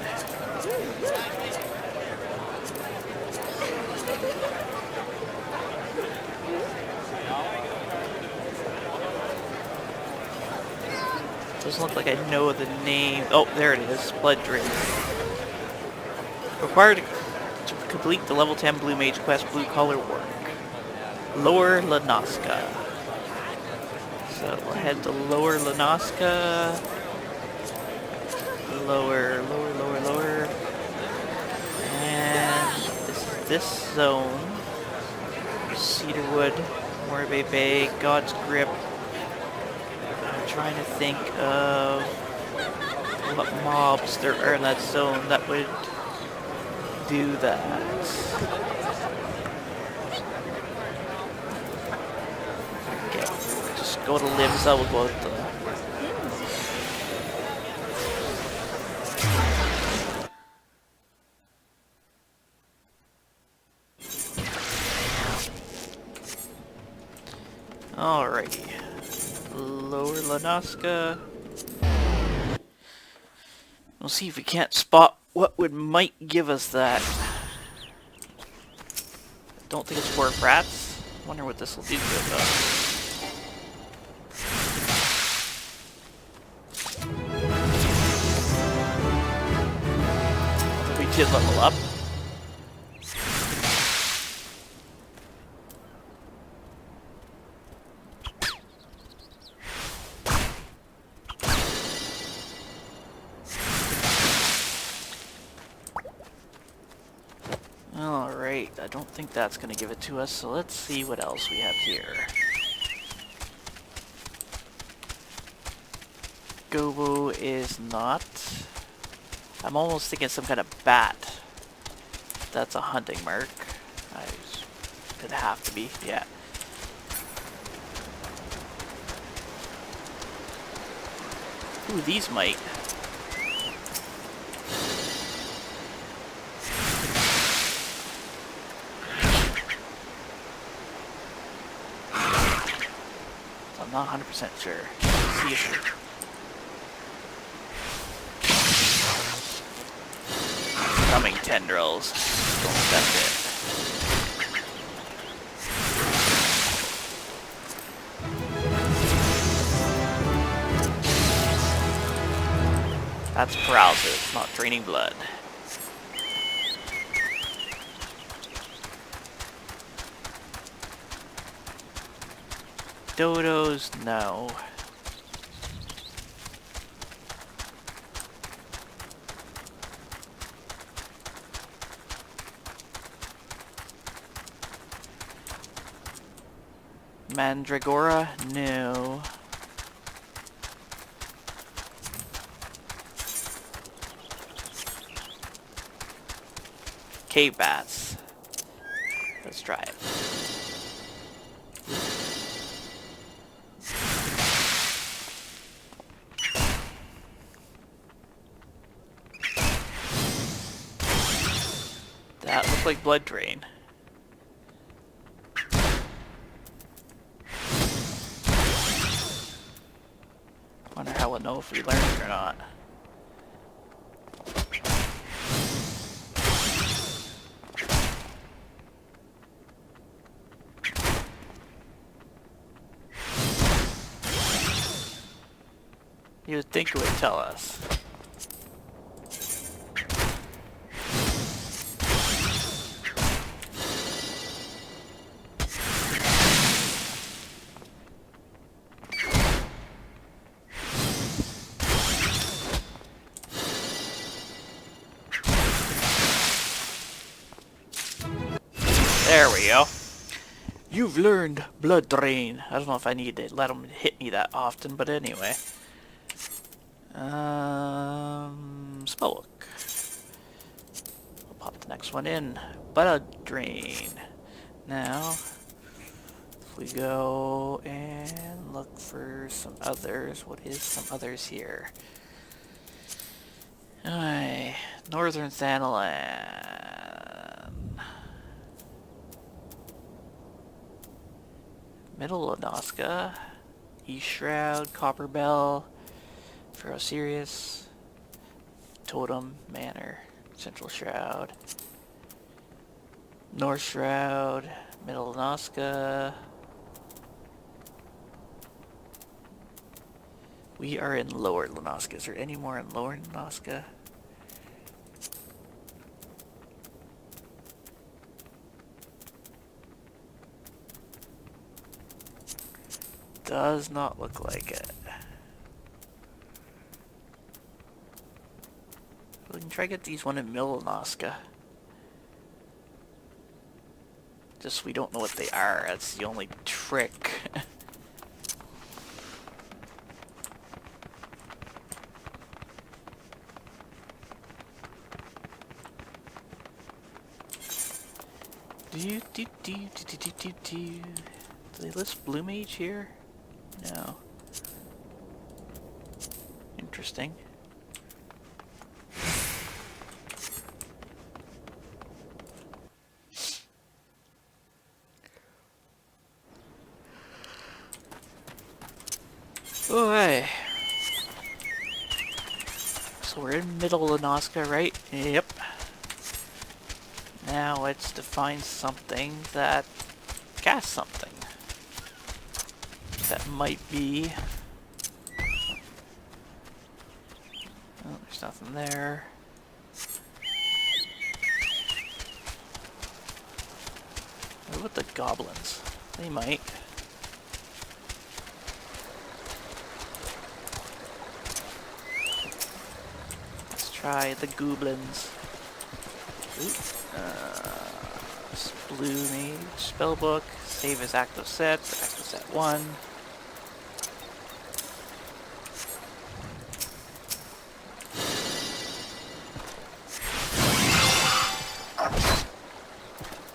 Doesn't look like I know the name. Oh, there it is. Blood Drain. Required to complete the level 10 Blue Mage quest, Blue Collar Work. Lower Lanaska. So we'll head to Lower Lanaska. Lower. And this zone. Cedarwood, Morbe Bay, God's Grip. I'm trying to think of what mobs there are in that zone that would do that. Okay, just go to Limsa, we'll go with the... Alrighty. Lower Lanaska. We'll see if we can't spot what might give us that. Don't think it's dwarf rats. Wonder what this will do to it though. We did level up. Alright, I don't think that's going to give it to us, so let's see what else we have here. Gobo is not. I'm almost thinking some kind of bat. That's a hunting mark. It'd have to be, yeah. Ooh, these might. I'm not 100% sure. Let's see if coming tendrils. That's it. That's paralysis, not draining blood. Dodos, no. Mandragora, no. Cave bats. Let's try it. That looked like blood drain. Wonder how we'll know if we learned it or not. You would think it would tell us. There we go. You've learned Blood Drain. I don't know if I need to let him hit me that often, but anyway. Spellbook. I'll pop the next one in. Blood Drain. Now, if we go and look for some others, what is some others here? Alright, Northern Thanalan. Middle Onoska, East Shroud, Copper Bell, for Osiris, Totem Manor, Central Shroud, North Shroud, Middle Onoska. We are in Lower Lenoska. Is there any more in Lower Lenoska? Does not look like it. We can try to get these one in Milanoska. Just we don't know what they are. That's the only trick. Do they list Blue Mage here? No. Interesting. Alright. So we're in Middle Lenoska, right? Yep. Now let's define something that casts something. That might be... Oh, there's nothing there. What about the goblins? They might. Let's try the goblins. Blue Mage, Spellbook, save as active set 1.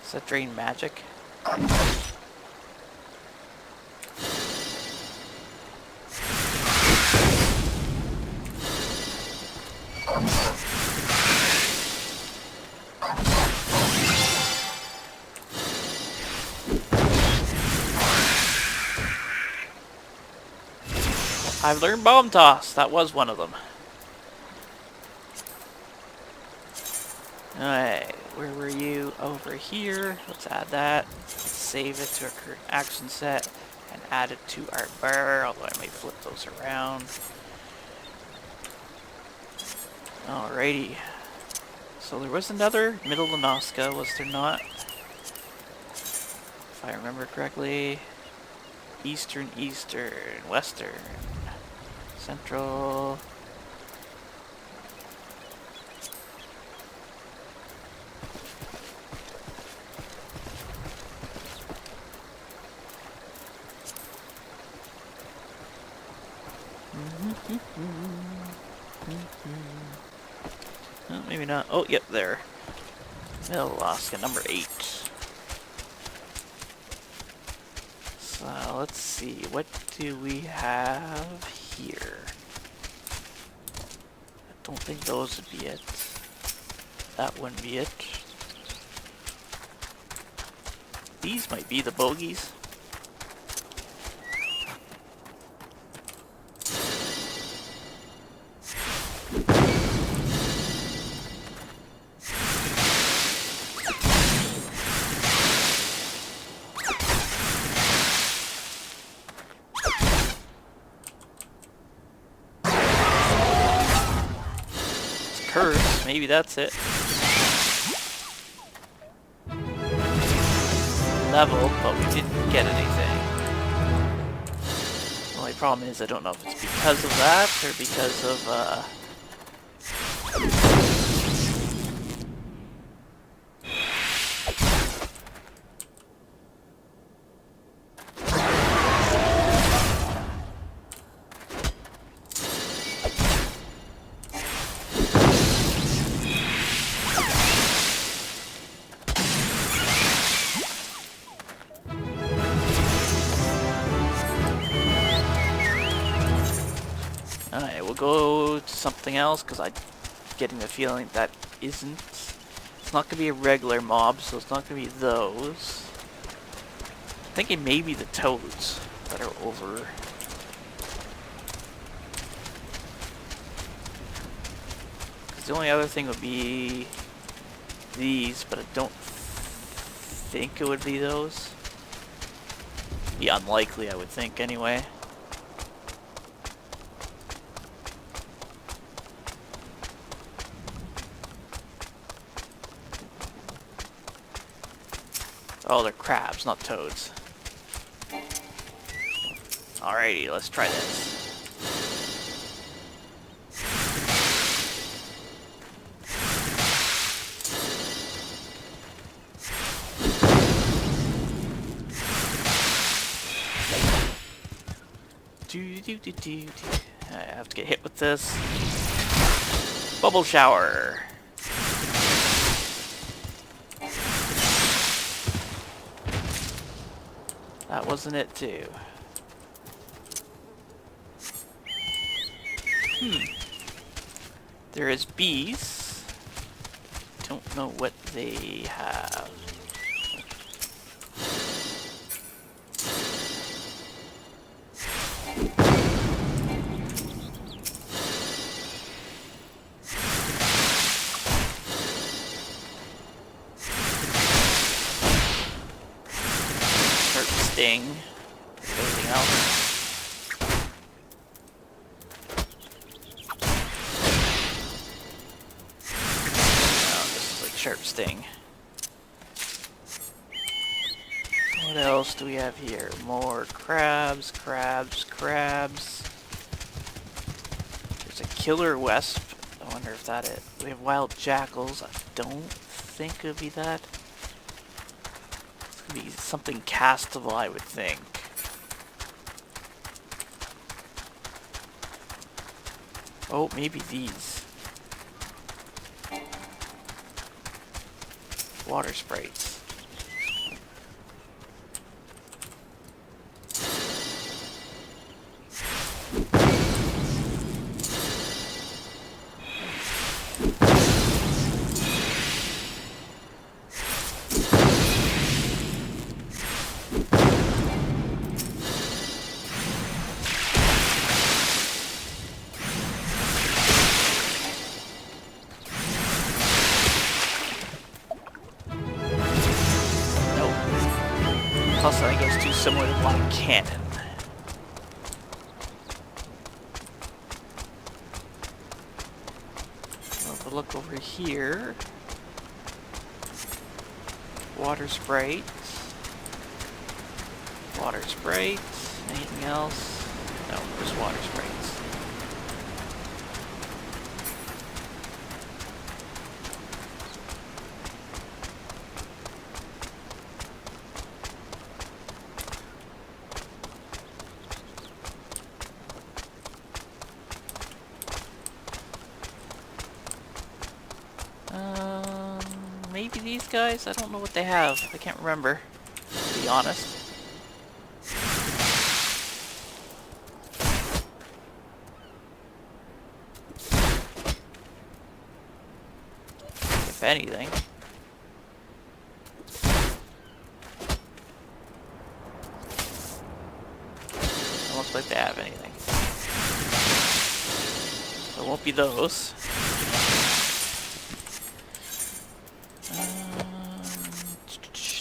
Does that drain magic? I've learned Bomb Toss. That was one of them. Alright, where were you? Over here. Let's add that. Let's save it to our current action set and add it to our bar, although I may flip those around. Alrighty. So there was another Middle Lenoska, was there not? If I remember correctly. Eastern, Western, Central. Oh, maybe not. Oh, yep, there. Middle Alaska, number 8. So let's see, what do we have here? I don't think those would be it. That wouldn't be it. These might be the bogeys. maybe that's it. Leveled, but we didn't get anything. The only problem is I don't know if it's because of that or because of Alright, we'll go to something else, because I'm getting the feeling that isn't. It's not going to be a regular mob, so it's not going to be those. I'm thinking maybe the toads that are over. Because the only other thing would be these, but I don't think it would be those. Be unlikely, I would think, anyway. Oh, they're crabs, not toads. Alrighty, let's try this. I have to get hit with this. Bubble shower. That wasn't it too. There is bees. Don't know what they have. Sting. Anything else? Oh, this is like sharp sting. What else do we have here? More crabs, crabs, crabs. There's a killer wasp. I wonder if that is. We have wild jackals. I don't think it would be that. Be something castable, I would think. Oh, maybe these. Water sprites. Plus, I think it was too similar to Black Cannon. So if we look over here, water sprite, water sprite. Anything else? No, just water sprites. Maybe these guys? I don't know what they have. I can't remember, to be honest. If anything. Doesn't look like they have anything. So it won't be those.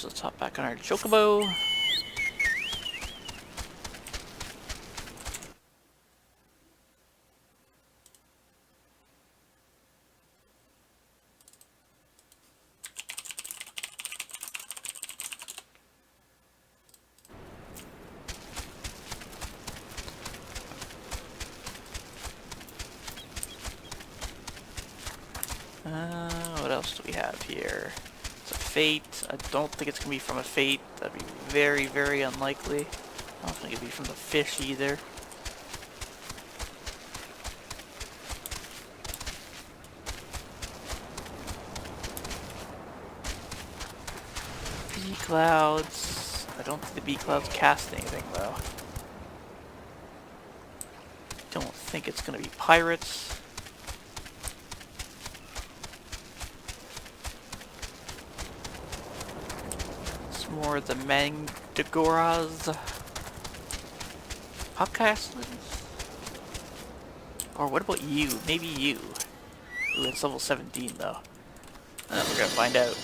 Let's hop back on our chocobo. have here? It's a Fate. I don't think it's going to be from a Fate. That'd be very, very unlikely. I don't think it'd be from the fish either. B-Clouds. I don't think the B-Clouds cast anything though. Don't think it's going to be pirates. It's more the Mandragoras. Popcastlers? Or what about you? Maybe you. Ooh, it's level 17 though. We're gonna find out.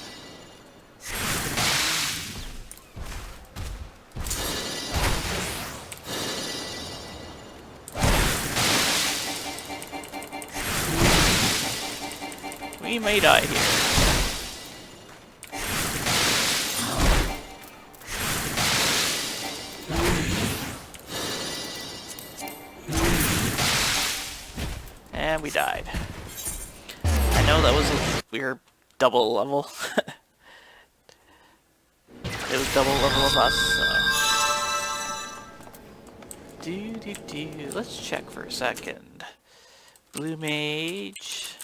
We may die here. And we died. I know that was we were double level. It was double level of us, so. Let's check for a second. Blue Mage.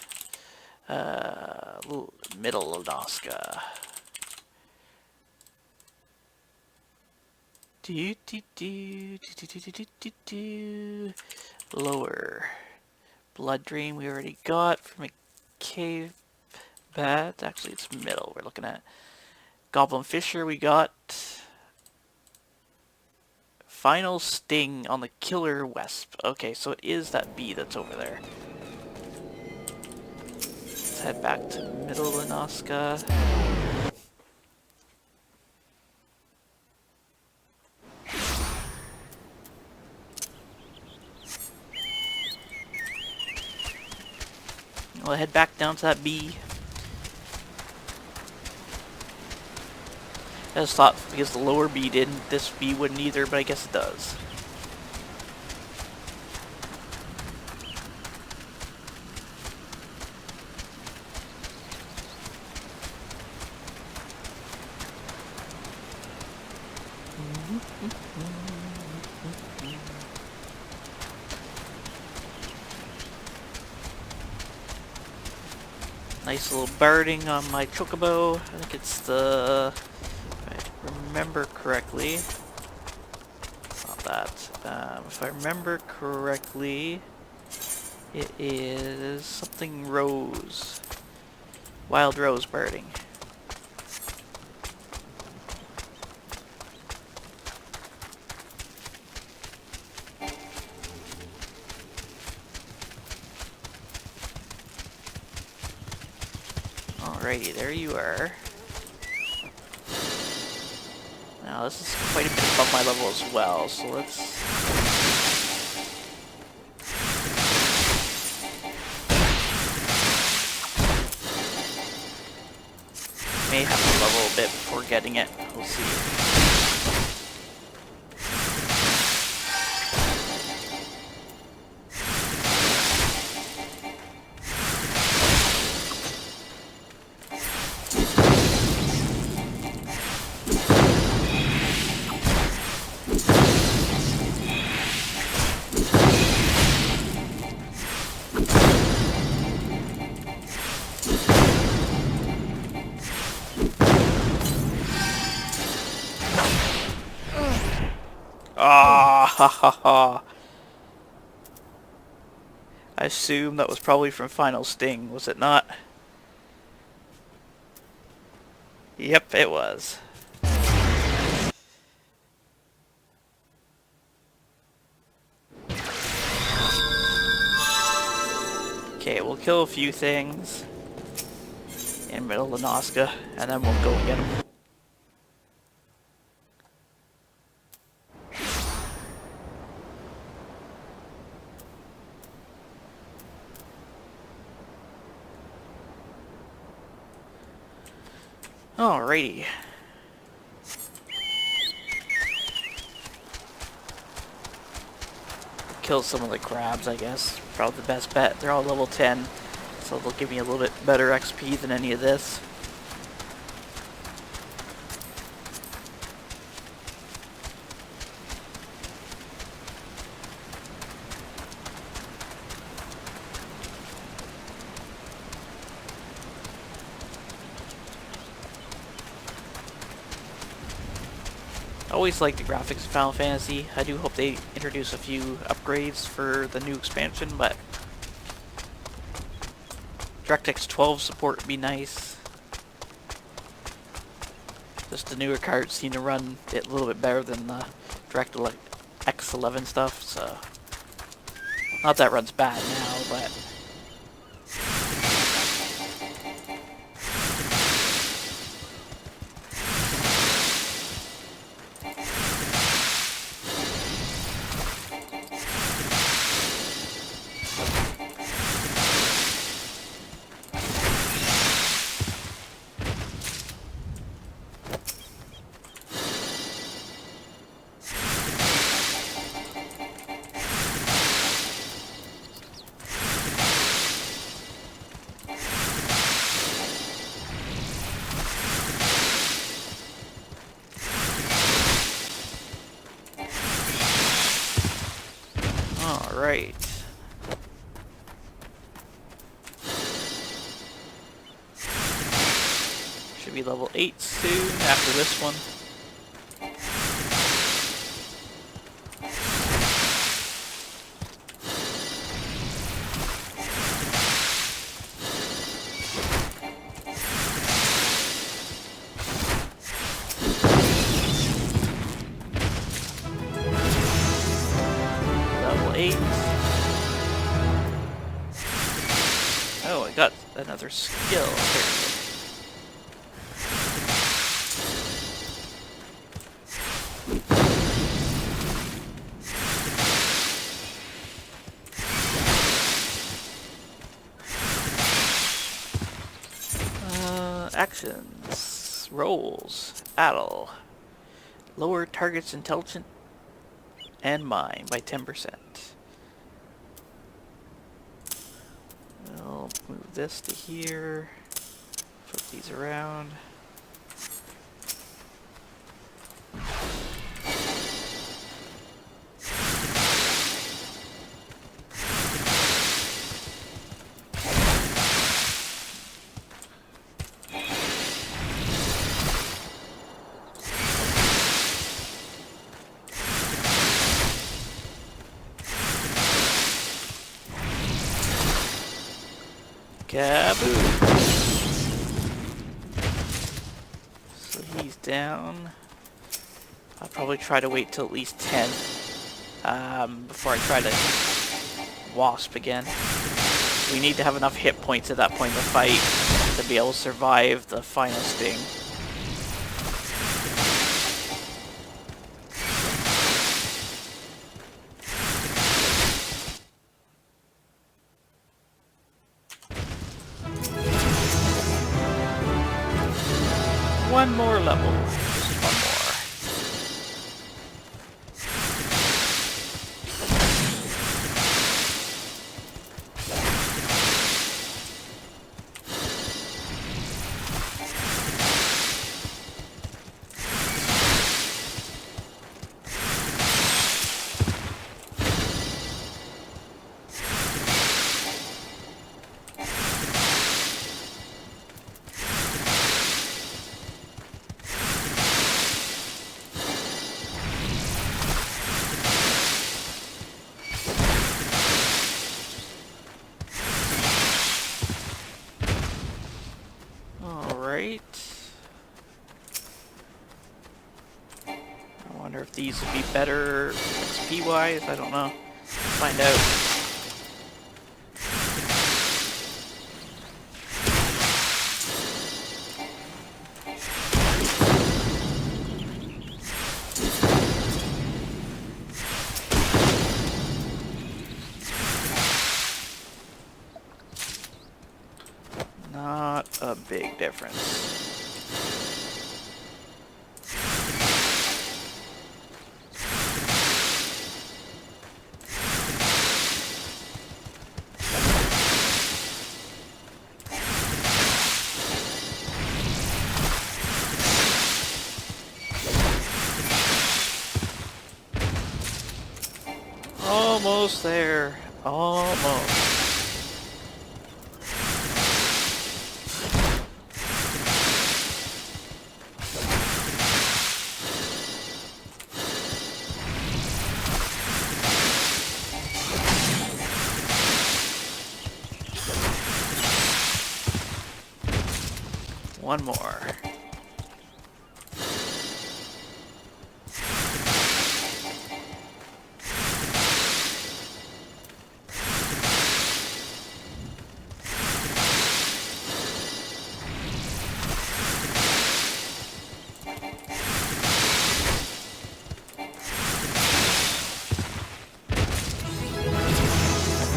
Middle of Nazca. Lower. Blood Dream we already got from a cave bat. Actually, it's middle we're looking at. Goblin Fisher we got. Final Sting on the Killer Wesp. Okay, so it is that bee that's over there. Let's head back to middle of Nazca. We'll head back down to that bee. I just thought because the lower bee didn't, this bee wouldn't either, but I guess it does. Nice little birding on my chocobo. I think it's the, if I remember correctly, it's not that. If I remember correctly, it is something rose. Wild rose birding. Alrighty, there you are. Now this is quite a bit above my level as well, so let's... May have to level a bit before getting it, we'll see. Ah, ha ha ha. I assume that was probably from Final Sting, was it not? Yep, it was. Okay, we'll kill a few things in middle of Nazca, and then we'll go and get them. Alrighty. Kill some of the crabs, I guess. Probably the best bet. They're all level 10, so they'll give me a little bit better XP than any of this. always like the graphics of Final Fantasy. I do hope they introduce a few upgrades for the new expansion, but DirectX 12 support would be nice. Just the newer cards seem to run it a little bit better than the DirectX 11 stuff, so not that runs bad now, but alright. Should be level 8 soon after this one. Level 8. Oh, I got another skill apparently. Actions. Rolls. Addle. Lower target's intelligence and mind by 10%. We'll move this to here. Flip these around. Kaboom! So he's down. I'll probably try to wait till at least 10 before I try to wasp again. We need to have enough hit points at that point in the fight to be able to survive the final sting. One more level. Just one more. Alright. I wonder if these would be better XP wise. I don't know. Find out. Not a big difference. Almost there. Almost. One more.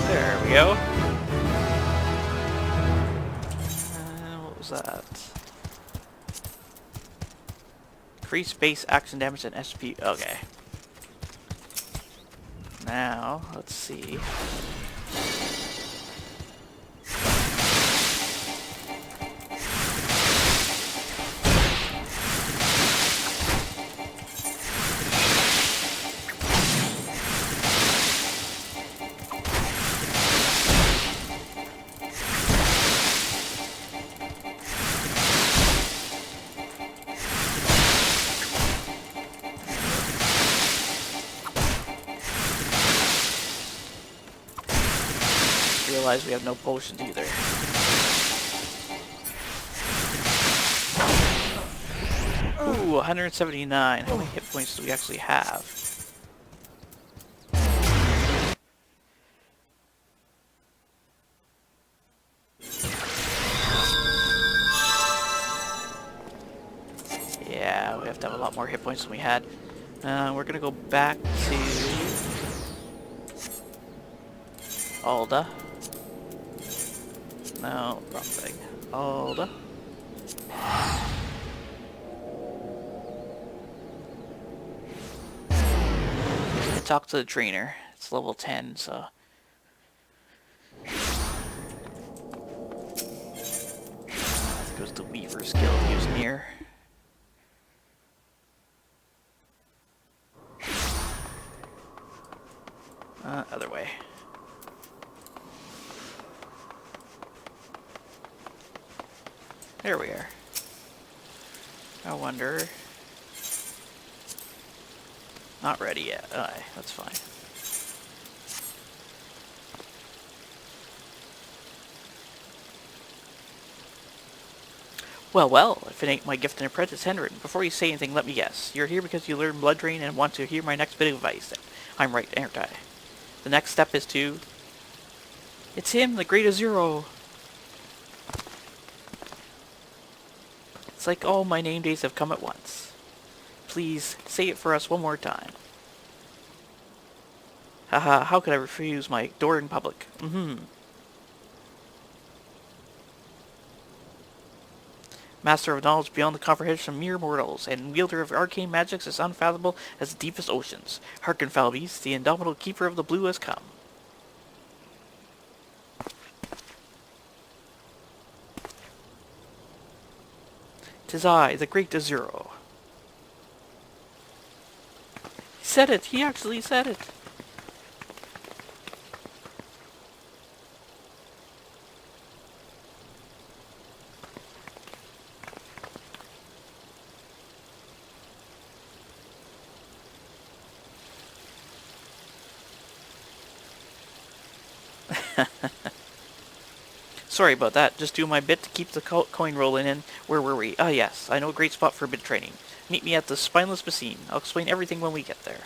There we go. What was that? Increase base action damage and SP. Okay. Now, let's see. Realize we have no potions either. Ooh, 179. How many hit points do we actually have? Yeah, we have to have a lot more hit points than we had. We're gonna go back to Alda. No, wrong thing. Alda. And talk to the trainer. It's level 10, so... I think it was the Weaver skill he was near. Other way. There we are. I wonder... Not ready yet. Alright, that's fine. Well, if it ain't my gift and apprentice, Hendrin. Before you say anything, let me guess. You're here because you learned Blood Drain and want to hear my next bit of advice. I'm right, aren't I? The next step is to... It's him, the Great Azuro! It's like all my name days have come at once. Please, say it for us one more time. Haha, how could I refuse my door in public? Master of knowledge beyond the comprehension of mere mortals, and wielder of arcane magics as unfathomable as the deepest oceans. Hearken, foul beast, the indomitable keeper of the blue has come. 'Tis I, the Great Azuro. He said it! He actually said it! Sorry about that. Just do my bit to keep the coin rolling in. Where were we? Ah, yes. I know a great spot for bit training. Meet me at the Spineless Basin. I'll explain everything when we get there.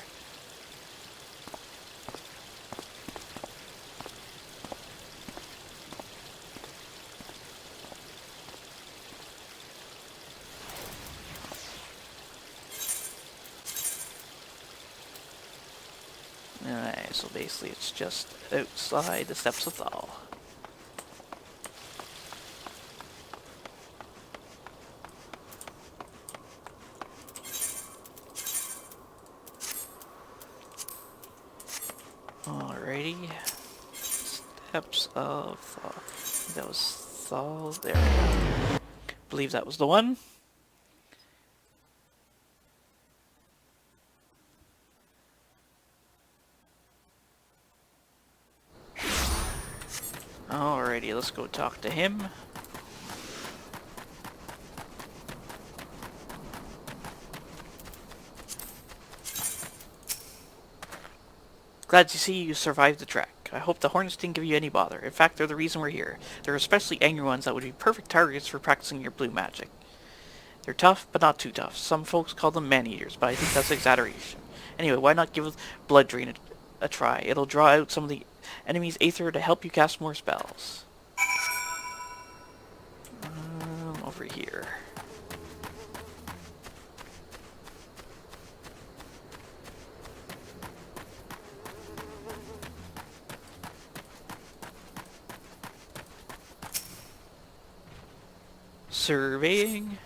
Alright, so basically it's just outside the Steps of Thal. Alrighty. Steps of Thal. I think that was Thal. There we go. Believe that was the one. Alrighty, let's go talk to him. Glad to see you survived the trek. I hope the hornets didn't give you any bother. In fact, they're the reason we're here. They're especially angry ones that would be perfect targets for practicing your blue magic. They're tough, but not too tough. Some folks call them man-eaters, but I think that's exaggeration. Anyway, why not give Blood Drain a try? It'll draw out some of the enemy's aether to help you cast more spells. Over here. Surveying.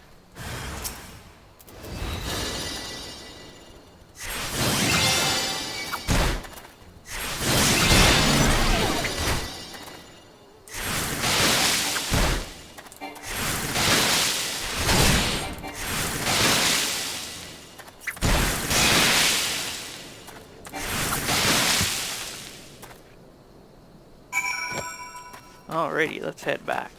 Alrighty, let's head back.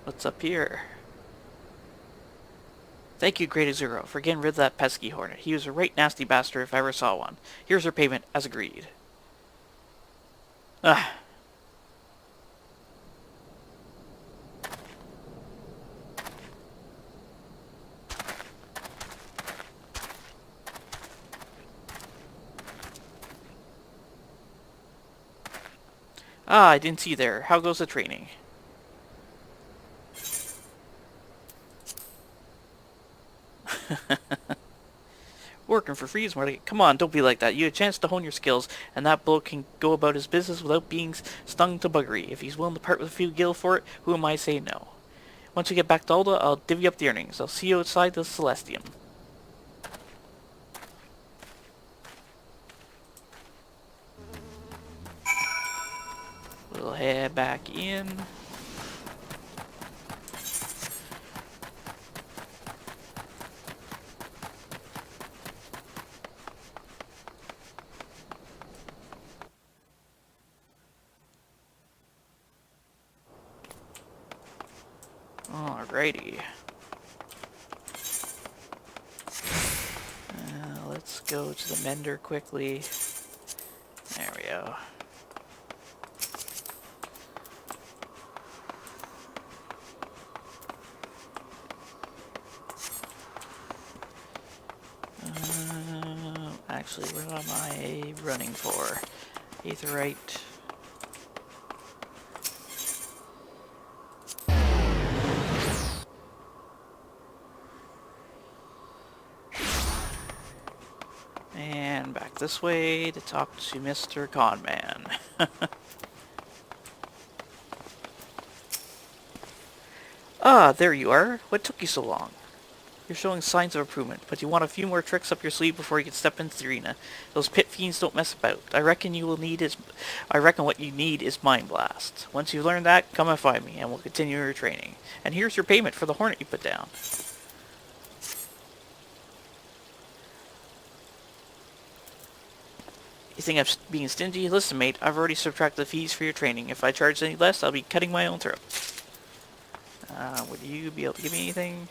What's up here? Thank you, Great Azuro, for getting rid of that pesky hornet. He was a right nasty bastard if I ever saw one. Here's your payment, as agreed. Ah. Ah, I didn't see you there. How goes the training? Working for free is more like, come on, don't be like that. You had a chance to hone your skills, and that bloke can go about his business without being stung to buggery. If he's willing to part with a few gil for it, who am I to say no? Once we get back to Alda, I'll divvy up the earnings. I'll see you outside the Celestium. We'll head back in. Alrighty. Let's go to the mender quickly. There we go. Actually, what am I running for? Aetherite. And back this way to talk to Mr. Conman. Ah, there you are. What took you so long? You're showing signs of improvement, but you want a few more tricks up your sleeve before you can step into the arena. Those pit fiends don't mess about. I reckon what you need is Mind Blast. Once you've learned that, come and find me, and we'll continue your training. And here's your payment for the hornet you put down. You think I'm being stingy? Listen, mate, I've already subtracted the fees for your training. If I charge any less, I'll be cutting my own throat. Would you be able to give me anything?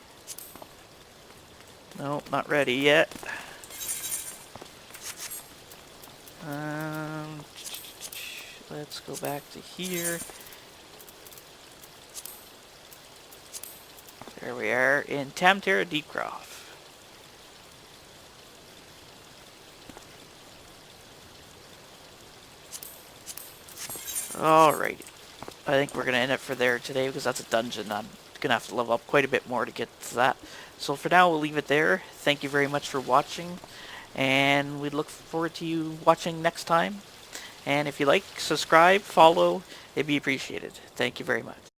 Nope, not ready yet. Let's go back to here. There we are, in Tamterra Deepcroft. Alrighty. I think we're going to end it for there today because that's a dungeon. I'm going to have to level up quite a bit more to get to that. So for now, we'll leave it there. Thank you very much for watching. And we look forward to you watching next time. And if you like, subscribe, follow. It'd be appreciated. Thank you very much.